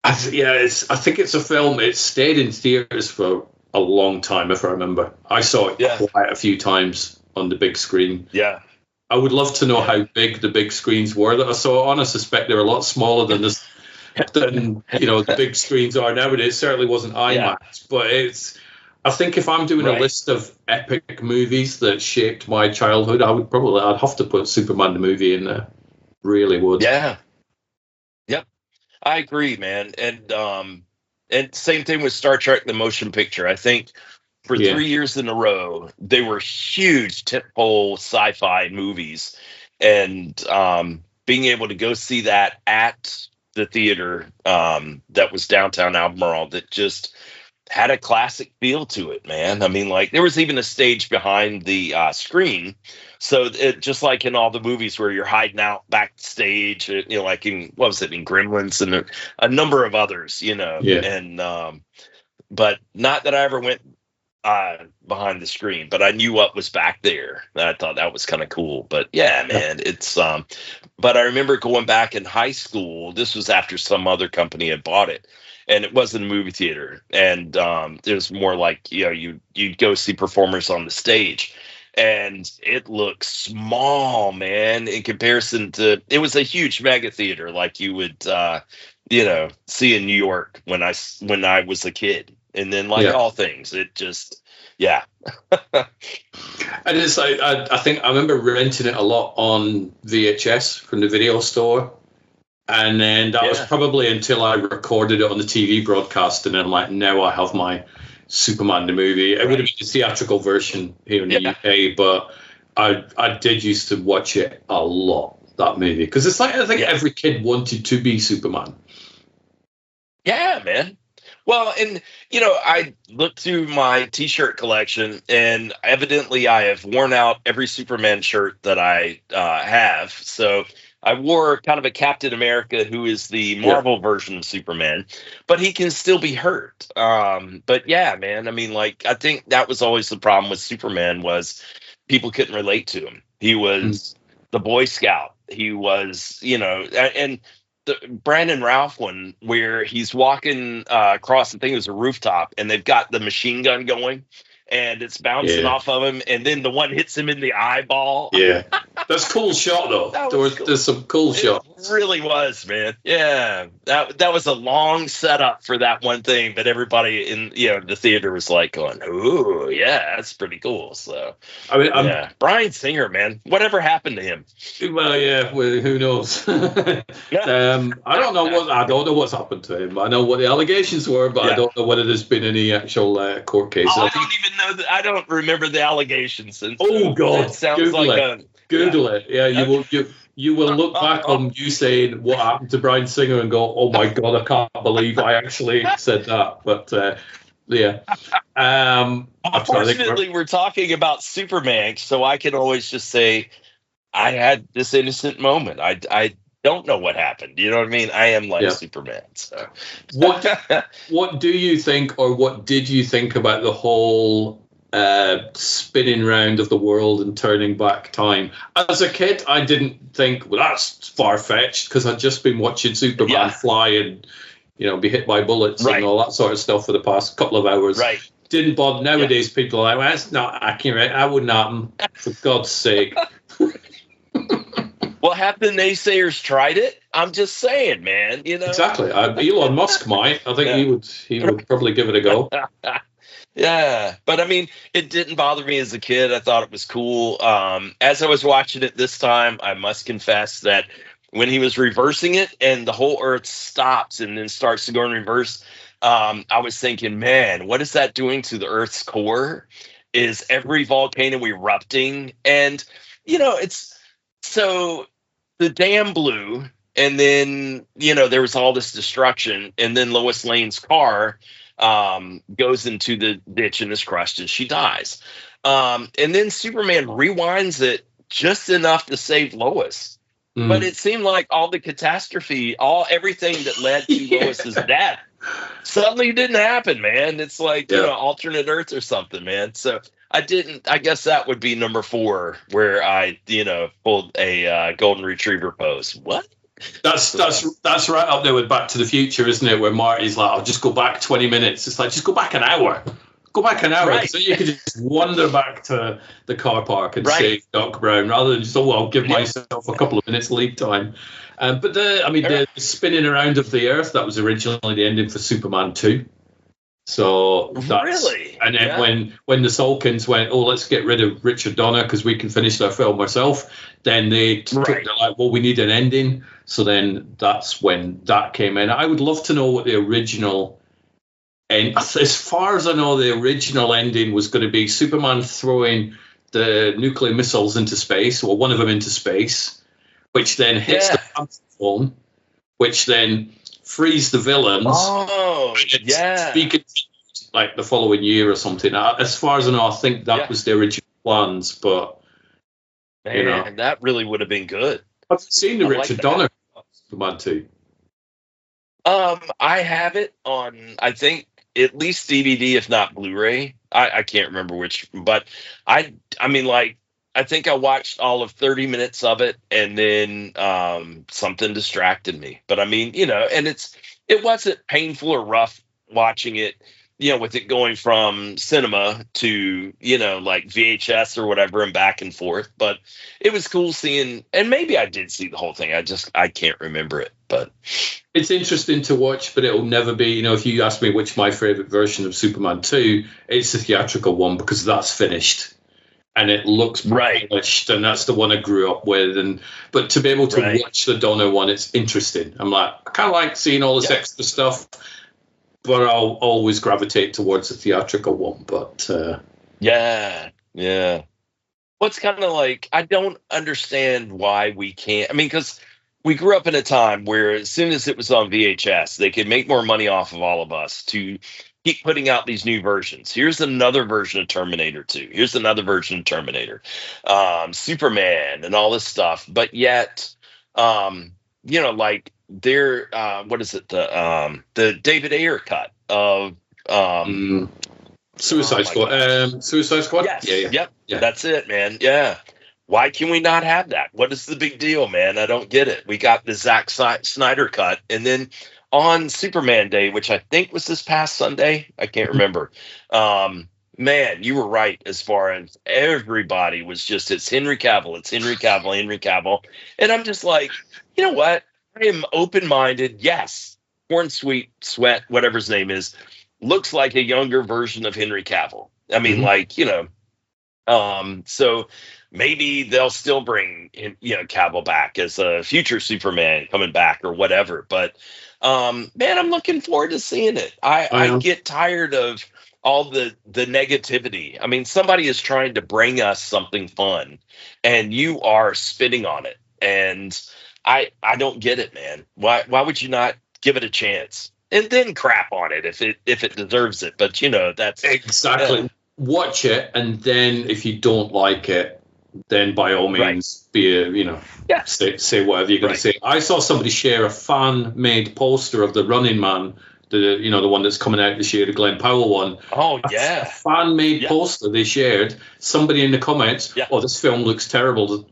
Speaker 1: I think it's a film. It stayed in theaters for a long time, if I remember. I saw it quite a few times on the big screen. I would love to know how big the big screens were that I saw it on. I suspect they're a lot smaller than this. Than the big screens are nowadays. It certainly wasn't IMAX, but I think if I'm doing a list of epic movies that shaped my childhood, I'd have to put Superman the movie in there. Really would.
Speaker 2: Yeah. Yep. I agree, man. And same thing with Star Trek: The Motion Picture. I think for 3 years in a row, they were huge tentpole sci-fi movies, and being able to go see that at the theater that was downtown Albemarle, that just had a classic feel to it, man. I mean, like, there was even a stage behind the screen. So it, just like in all the movies where you're hiding out backstage, you know, like in, what was it, in Gremlins and a number of others, you know, and, but not that I ever went behind the screen, but I knew what was back there. I thought that was kind of cool. But yeah, man, it's, but I remember going back in high school. This was after some other company had bought it. And it wasn't a movie theater, and it was more like, you know, you'd go see performers on the stage, and it looked small, man, in comparison to, it was a huge mega theater like you would, you know, see in New York when I was a kid, and then like all things, it just, And
Speaker 1: it's like, I think I remember renting it a lot on VHS from the video store. And then that was probably until I recorded it on the TV broadcast, and then I'm like, now I have my Superman the movie. It would have been the theatrical version here in the UK, but I did used to watch it a lot, that movie, because it's like, I think every kid wanted to be Superman.
Speaker 2: Yeah, man. Well, and, you know, I looked through my T-shirt collection, and evidently I have worn out every Superman shirt that I have. So I wore kind of a Captain America, who is the Marvel version of Superman, but he can still be hurt. But yeah, man, I mean, like, I think that was always the problem with Superman, was people couldn't relate to him. He was the Boy Scout. He was, you know, and the Brandon Routh one where he's walking across, I think it was a rooftop, and they've got the machine gun going, and it's bouncing off of him, and then the one hits him in the eyeball.
Speaker 1: Yeah, that's cool shot though. There's some cool shots.
Speaker 2: It really was, man. Yeah, that was a long setup for that one thing, but everybody in, you know, the theater was like going, "Ooh, yeah, that's pretty cool." So, I mean, Bryan Singer, man, whatever happened to him?
Speaker 1: Well, who knows? I don't know what's happened to him. I know what the allegations were, but I don't know whether there's been any actual court case.
Speaker 2: I don't even know that. I don't remember the allegations. And
Speaker 1: oh God,
Speaker 2: it sounds
Speaker 1: Google it. Yeah, you will look back on you saying what happened to Bryan Singer and go, oh my God, I can't believe I actually said that. But
Speaker 2: unfortunately, we're talking about Superman, so I can always just say I had this innocent moment. I don't know what happened. You know what I mean? I am like Superman. So
Speaker 1: what do you think, or what did you think about the whole spinning round of the world and turning back time? As a kid, I didn't think, well, that's far-fetched, because I'd just been watching Superman fly and, you know, be hit by bullets and all that sort of stuff for the past couple of hours. Didn't bother. Nowadays, people are like, well, that's not accurate. That wouldn't happen. For God's sake.
Speaker 2: Well, have the naysayers tried it? I'm just saying, man. You know,
Speaker 1: exactly. Elon Musk might. I think he would probably give it a go.
Speaker 2: Yeah, but I mean, it didn't bother me as a kid. I thought it was cool. As I was watching it this time, I must confess that when he was reversing it and the whole Earth stops and then starts to go in reverse, I was thinking, man, what is that doing to the Earth's core? Is every volcano erupting? And, you know, it's so the dam blew, and then, you know, there was all this destruction, and then Lois Lane's car goes into the ditch and is crushed, and she dies. And then Superman rewinds it just enough to save Lois. But it seemed like all the catastrophe, everything that led to Lois's death suddenly didn't happen, man. It's like, you know, alternate Earth or something, man. So I guess that would be number 4, where I, you know, pulled a golden retriever pose. What?
Speaker 1: That's right up there with Back to the Future, isn't it? Where Marty's like, I'll just go back 20 minutes. It's like, just go back an hour. Go back an hour. So you could just wander back to the car park and save Doc Brown, rather than just, I'll give myself a couple of minutes lead time. But the spinning around of the Earth, that was originally the ending for Superman 2. So that's
Speaker 2: really,
Speaker 1: and then when the Salkins went, oh, let's get rid of Richard Donner because we can finish their film ourselves. Then they're like, well, we need an ending. So then that's when that came in. I would love to know what the original, and as far as I know, the original ending was going to be Superman throwing the nuclear missiles into space, or one of them into space, which then hits the phone, which then frees the villains.
Speaker 2: Oh,
Speaker 1: Speaking like the following year or something. As far as I know, I think that was the original plans, but
Speaker 2: man, that really would have been good.
Speaker 1: I've seen the Richard Donner Superman 2.
Speaker 2: I have it on, I think, at least DVD, if not Blu-ray. I can't remember which, but I mean, like, I think I watched all of 30 minutes of it, and then something distracted me. But I mean, and it wasn't painful or rough watching it, with it going from cinema to, like VHS or whatever and back and forth. But it was cool seeing, and maybe I did see the whole thing. I can't remember it, but
Speaker 1: it's interesting to watch, but it'll never be, if you ask me which my favorite version of Superman 2, it's the theatrical one because that's finished. And it looks polished, and that's the one I grew up with. But to be able to watch the Donner one, it's interesting. I'm like, I kind of like seeing all this extra stuff, but I'll always gravitate towards the theatrical one. But
Speaker 2: yeah. Well, it's kind of like, I don't understand why we can't. I mean, because we grew up in a time where as soon as it was on VHS, they could make more money off of all of us to keep putting out these new versions. Here's another version of Terminator 2. Here's another version of Terminator, Superman, and all this stuff. But yet, like they're what is it? The David Ayer cut of
Speaker 1: Suicide Squad. Suicide Squad.
Speaker 2: Yes. Yep. That's it, man. Yeah. Why can we not have that? What is the big deal, man? I don't get it. We got the Zack Snyder cut, and then on Superman Day, which I think was this past Sunday, I can't remember. Man, you were right as far as everybody was just, it's Henry Cavill, Henry Cavill. And I'm just like, you know what? I am open-minded. Yes, Corn Sweat, whatever his name is, looks like a younger version of Henry Cavill. I mean, so maybe they'll still bring, Cavill back as a future Superman coming back or whatever. But man, I'm looking forward to seeing it. I get tired of all the negativity. I mean, somebody is trying to bring us something fun, and you are spitting on it. And I don't get it, man. Why would you not give it a chance and then crap on it if it deserves it? But that's
Speaker 1: exactly. Watch it, and then if you don't like it, then by all means, say whatever you're going to say. I saw somebody share a fan-made poster of the Running Man, the one that's coming out this year, the Glenn Powell one.
Speaker 2: Oh yeah,
Speaker 1: a fan-made poster they shared. Somebody in the comments, "Oh, this film looks terrible."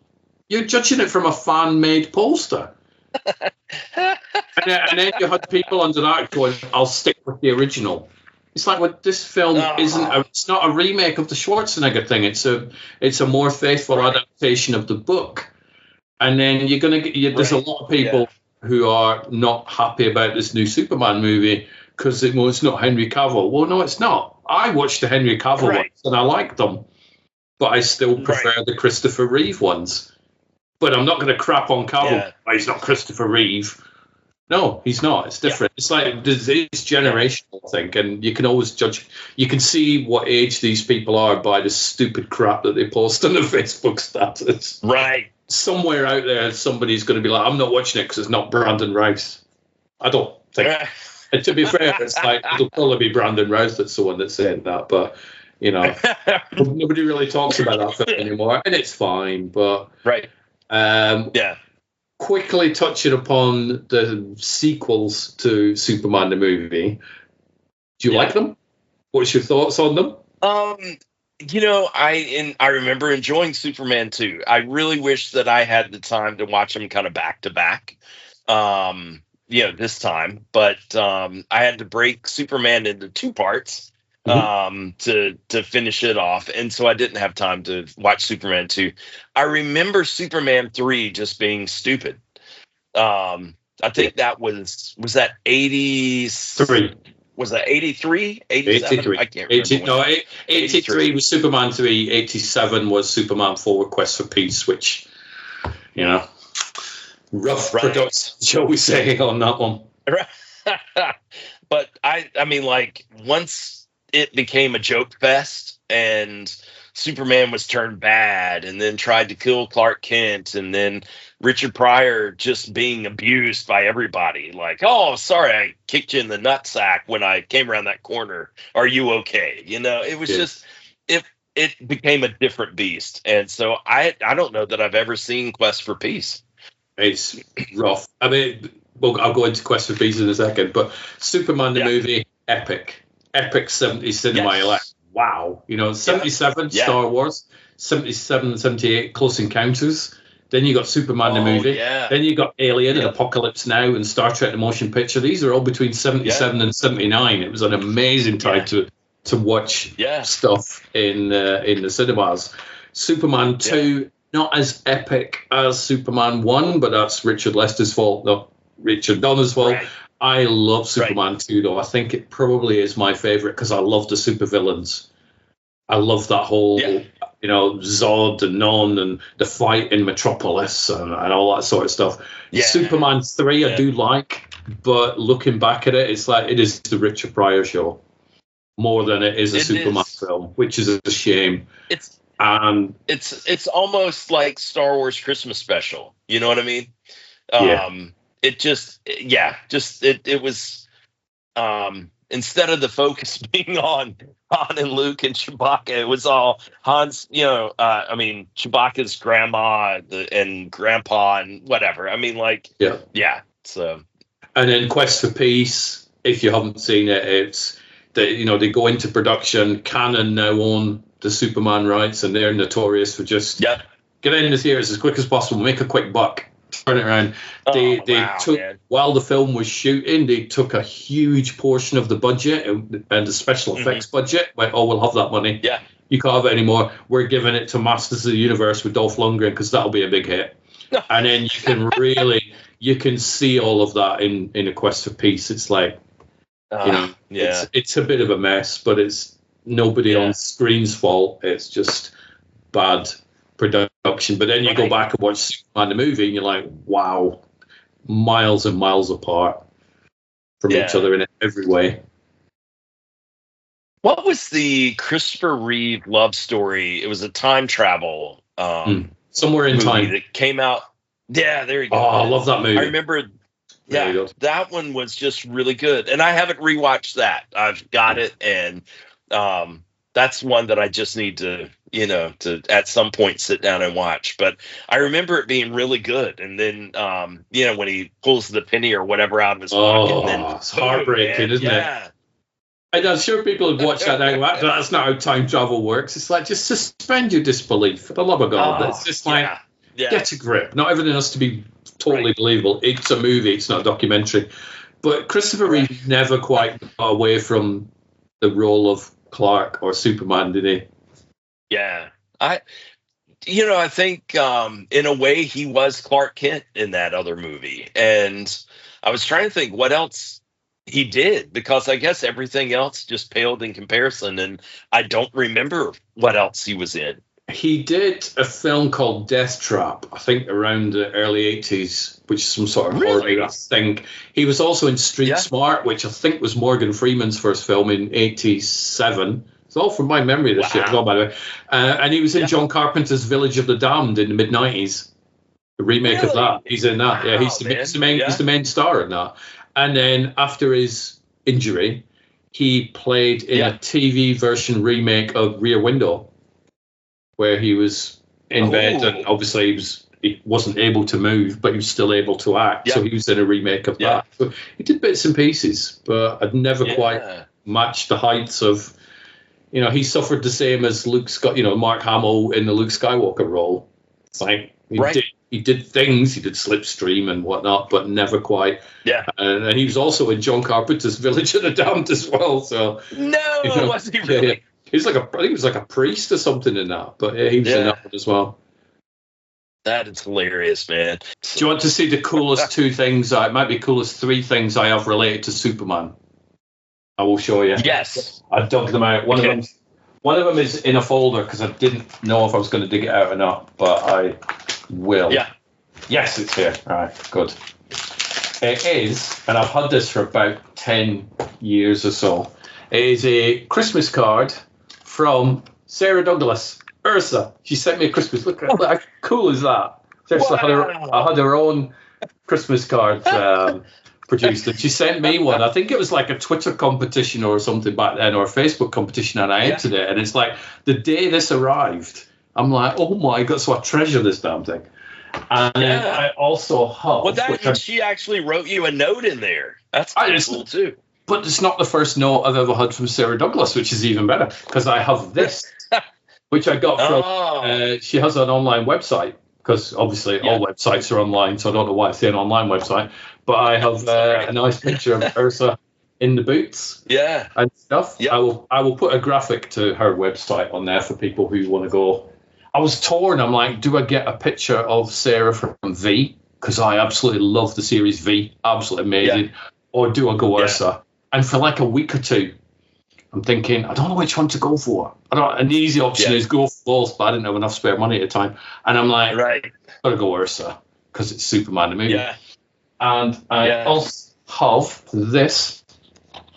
Speaker 1: You're judging it from a fan-made poster. and then you had people under that going, "I'll stick with the original." It's like, well, this film it's not a remake of the Schwarzenegger thing. It's a more faithful adaptation of the book. And then you're going to get, there's a lot of people who are not happy about this new Superman movie because it's not Henry Cavill. Well, no, it's not. I watched the Henry Cavill ones and I liked them, but I still prefer the Christopher Reeve ones. But I'm not going to crap on Cavill. Oh, he's not Christopher Reeve. No, he's not. It's different. It's like it's generational, I think, and you can always judge. You can see what age these people are by the stupid crap that they post on their Facebook status.
Speaker 2: Right.
Speaker 1: Somewhere out there, somebody's going to be like, "I'm not watching it because it's not Brandon Routh." I don't think. And to be fair, it's like it'll probably be Brandon Routh that's the one that's saying that, but nobody really talks about that film anymore, and it's fine. But quickly touching upon the sequels to Superman the movie, do you like them? What's your thoughts on them?
Speaker 2: I remember enjoying Superman 2. I really wish that I had the time to watch them kind of back to back. This time, but I had to break Superman into two parts to finish it off, and so I didn't have time to watch Superman 2. I remember Superman 3 just being stupid. I think that was that 83. Was that 83, 87?
Speaker 1: 83.
Speaker 2: I can't remember.
Speaker 1: 83 was Superman 3. 87 was Superman 4: Quest for Peace, which, rough production, shall we say, on that one.
Speaker 2: But I mean, like, once it became a joke fest and Superman was turned bad and then tried to kill Clark Kent, and then Richard Pryor just being abused by everybody. Like, oh, sorry, I kicked you in the nutsack when I came around that corner. Are you okay? It was just, it became a different beast. And so I don't know that I've ever seen Quest for Peace.
Speaker 1: It's rough. I mean, I'll go into Quest for Peace in a second, but Superman the movie, epic 70s cinema. Yes. Like, wow, 77 Star Wars, 77, 78 Close Encounters. Then you got Superman the movie. Yeah. Then you got Alien and Apocalypse Now and Star Trek the Motion Picture. These are all between 77 and 79. It was an amazing time to watch stuff in the cinemas. Superman 2, not as epic as Superman 1, but that's Richard Lester's fault, not Richard Donner's fault. Right. I love Superman 2, though. I think it probably is my favorite because I love the supervillains. I love that whole, Zod and Non and the fight in Metropolis and all that sort of stuff. Yeah. Superman 3 I do like, but looking back at it, it's like it is the Richard Pryor show more than it is a Superman film, which is a shame. It's
Speaker 2: almost like Star Wars Christmas special. You know what I mean? It just it was instead of the focus being on Han and Luke and Chewbacca, it was all Han's, Chewbacca's grandma and grandpa and whatever. I mean, so.
Speaker 1: And then Quest for Peace, if you haven't seen it, it's they go into production. Canon now own the Superman rights, and they're notorious for just get in the theaters as quick as possible, make a quick buck, turn it around. They took, while the film was shooting, they took a huge portion of the budget and the special effects budget. Went, we'll have that money.
Speaker 2: Yeah,
Speaker 1: you can't have it anymore. We're giving it to Masters of the Universe with Dolph Lundgren because that'll be a big hit. And then you can see all of that in A Quest for Peace. It's like, it's a bit of a mess, but it's nobody on screen's fault. It's just bad production. But then you go back and watch Superman the movie and you're like, wow, miles and miles apart from each other in every way.
Speaker 2: What was the Christopher Reeve love story? It was a time travel
Speaker 1: somewhere in time
Speaker 2: that came out. Yeah, there you go.
Speaker 1: Oh, I love that movie.
Speaker 2: I remember that one was just really good. And I haven't rewatched that. I've got it, and that's one that I just need to at some point sit down and watch. But I remember it being really good. And then, when he pulls the penny or whatever out of his pocket, then
Speaker 1: it's heartbreaking, isn't it? And I'm sure people have watched that now. That's not how time travel works. It's like, just suspend your disbelief. For the love of God. It's just like, get a grip. Not everything has to be totally believable. It's a movie. It's not a documentary. But Christopher Reeve never quite got away from the role of Clark or Superman, did he?
Speaker 2: Yeah. I think in a way he was Clark Kent in that other movie. And I was trying to think what else he did, because I guess everything else just paled in comparison. And I don't remember what else he was in.
Speaker 1: He did a film called Death Trap, I think around the early 80s, which is some sort of horror, I think. He was also in Street Smart, which I think was Morgan Freeman's first film in 87. It's all from my memory, this shit, by the way. And he was in John Carpenter's Village of the Damned in the mid-90s, the remake of that. He's in that. Yeah, he's the main star in that. And then after his injury, he played in a TV version remake of Rear Window, where he was in bed and obviously he wasn't able to move, but he was still able to act. So he was in a remake of that. So he did bits and pieces, but I'd never quite matched the heights of, he suffered the same as Luke Scott, Mark Hamill in the Luke Skywalker role. It's like he did things, he did Slipstream and whatnot, but never quite. Yeah. And he was also in John Carpenter's Village of the Damned as well. So
Speaker 2: was he really?
Speaker 1: Yeah. He was I think he was like a priest or something in that, but he was in that one as well.
Speaker 2: That is hilarious, man.
Speaker 1: Do you want to see the coolest two things? It might be coolest three things I have related to Superman. I will show you.
Speaker 2: Yes.
Speaker 1: I dug them out. One of them is in a folder because I didn't know if I was going to dig it out or not, but I will.
Speaker 2: Yeah.
Speaker 1: Yes, it's here. All right, good. It is, and I've had this for about 10 years or so. It is a Christmas card from Sarah Douglas, Ursa. She sent me a Christmas. Look how cool is that? Seriously, I had her own Christmas card produced, and she sent me one. I think it was like a Twitter competition or something back then, or a Facebook competition, and I entered it. And it's like the day this arrived, I'm like, oh my god! So I treasure this damn thing. And then I also have.
Speaker 2: Well, she actually wrote you a note in there. That's cool too.
Speaker 1: But it's not the first note I've ever had from Sarah Douglas, which is even better because I have this, which I got from. She has an online website. Because obviously all websites are online, so I don't know why it's an online website. But I have a nice picture of Ursa in the boots, and stuff. Yep. I will put a graphic to her website on there for people who want to go. I was torn. I'm like, do I get a picture of Sarah from V? Because I absolutely love the series V, absolutely amazing. Or do I go Ursa? And for like a week or two, I'm thinking, I don't know which one to go for. And the easy option is go for both, but I didn't have enough spare money at the time. And I'm like, gotta go Ursa because it's Superman the movie. Yeah. And I also have this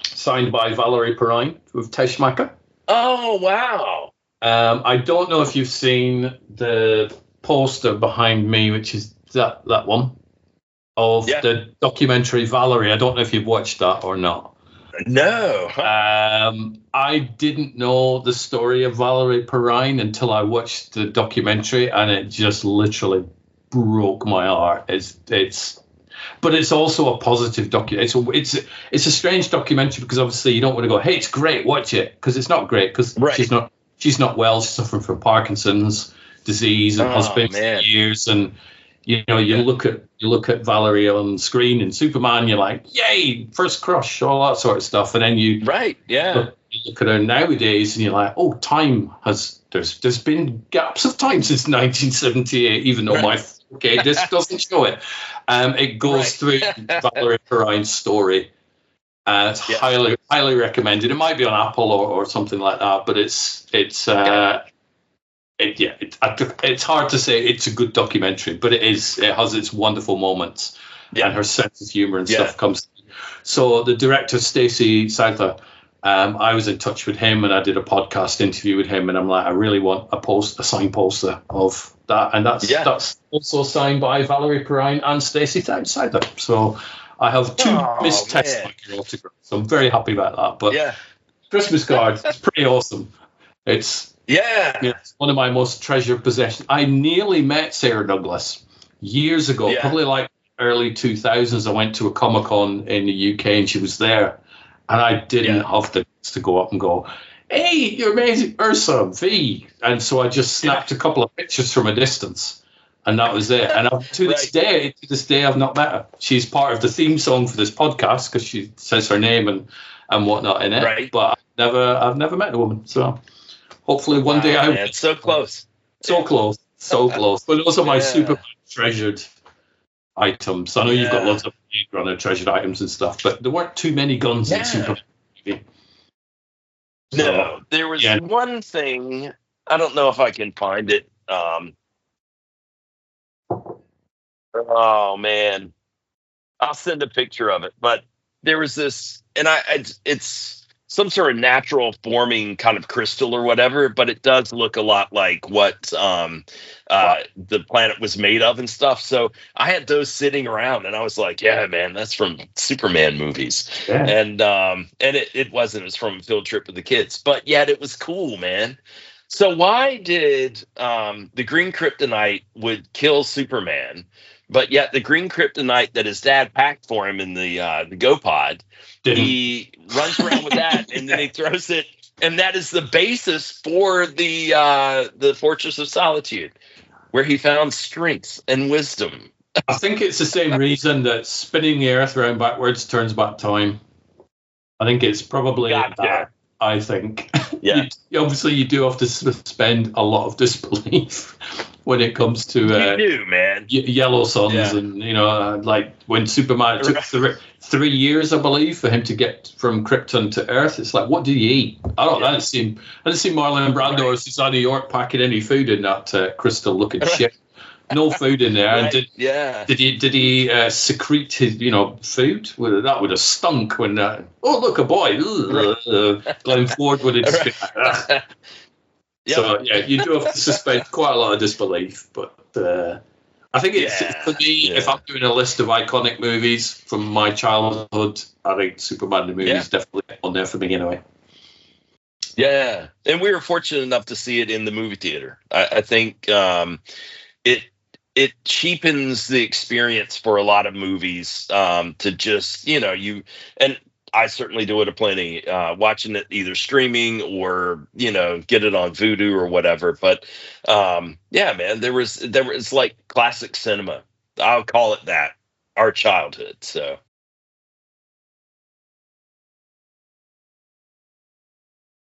Speaker 1: signed by Valerie Perrine with Teschmacher.
Speaker 2: Oh, wow.
Speaker 1: I don't know if you've seen the poster behind me, which is that one of the documentary Valerie. I don't know if you've watched that or not.
Speaker 2: No.
Speaker 1: I didn't know the story of Valerie Perrine until I watched the documentary, and it just literally broke my heart. But it's also a positive documentary. It's a strange documentary because obviously you don't want to go, hey, it's great, watch it, because it's not great because she's not well. She's suffering from Parkinson's disease and has been for years. And you look at Valerie on screen in Superman, you're like, yay, first crush, all that sort of stuff. And then you look at her nowadays and you're like, oh, there's been gaps of time since 1978, even though my 4K disc doesn't show it. It goes through Valerie Perrine's story. It's highly recommended. It might be on Apple or something like that, but it's hard to say it's a good documentary, but it has its wonderful moments, and her sense of humor and stuff comes. So the director, Stacey Seidler, I was in touch with him and I did a podcast interview with him, and I'm like, I really want a signed poster of that, and that's also signed by Valerie Perrine and Stacey Seidler. So I have two Miss Teschmacher autographs. So I'm very happy about that. But Christmas card, it's pretty awesome. It's one of my most treasured possessions. I nearly met Sarah Douglas years ago, probably like early 2000s. I went to a Comic-Con in the UK and she was there. And I didn't have the guts to go up and go, hey, you're amazing, Ursa, V. And so I just snapped a couple of pictures from a distance. And that was it. And to this day, I've not met her. She's part of the theme song for this podcast because she says her name and whatnot in it. Right. But I've never met the woman. So hopefully one day I will.
Speaker 2: It's so close.
Speaker 1: So close. But those are my super treasured items. I know you've got lots of Blade Runner treasured items and stuff, but there weren't too many guns in Superman.
Speaker 2: No, there was one thing. I don't know if I can find it. Oh man, I'll send a picture of it. But there was this, and it's some sort of natural forming kind of crystal or whatever, but it does look a lot like what the planet was made of and stuff. So I had those sitting around, and I was like, yeah, man, that's from Superman movies. Yeah. And it wasn't. It was from Field Trip with the Kids, but yet it was cool, man. So why did the green kryptonite would kill Superman, but yet the green kryptonite that his dad packed for him in the Go Pod, he runs around with that, and then he throws it, and that is the basis for the Fortress of Solitude, where he found strength and wisdom.
Speaker 1: I think it's the same reason that spinning the Earth around backwards turns back time. I think it's probably that. I think. Yeah. Obviously, you do have to suspend a lot of disbelief when it comes to
Speaker 2: you do, man.
Speaker 1: Yellow Suns, and like when Superman took 3 years, I believe, for him to get from Krypton to Earth. It's like, what did he eat? I didn't see Marlon Brando or Susanna York packing any food in that crystal looking ship. No food in there.
Speaker 2: Right.
Speaker 1: And did he secrete his food? Well, that would have stunk when. Look, a boy. Glenn Ford would have just been like that. Yep. So yeah, you do have to suspend quite a lot of disbelief, but I think it's for me. If I'm doing a list of iconic movies from my childhood, I think Superman the movie is definitely on there for me anyway.
Speaker 2: Yeah, and we were fortunate enough to see it in the movie theater. I think it cheapens the experience for a lot of movies to just and I certainly do it aplenty, watching it either streaming or get it on Vudu or whatever. But man, there was like classic cinema. I'll call it that. Our childhood. So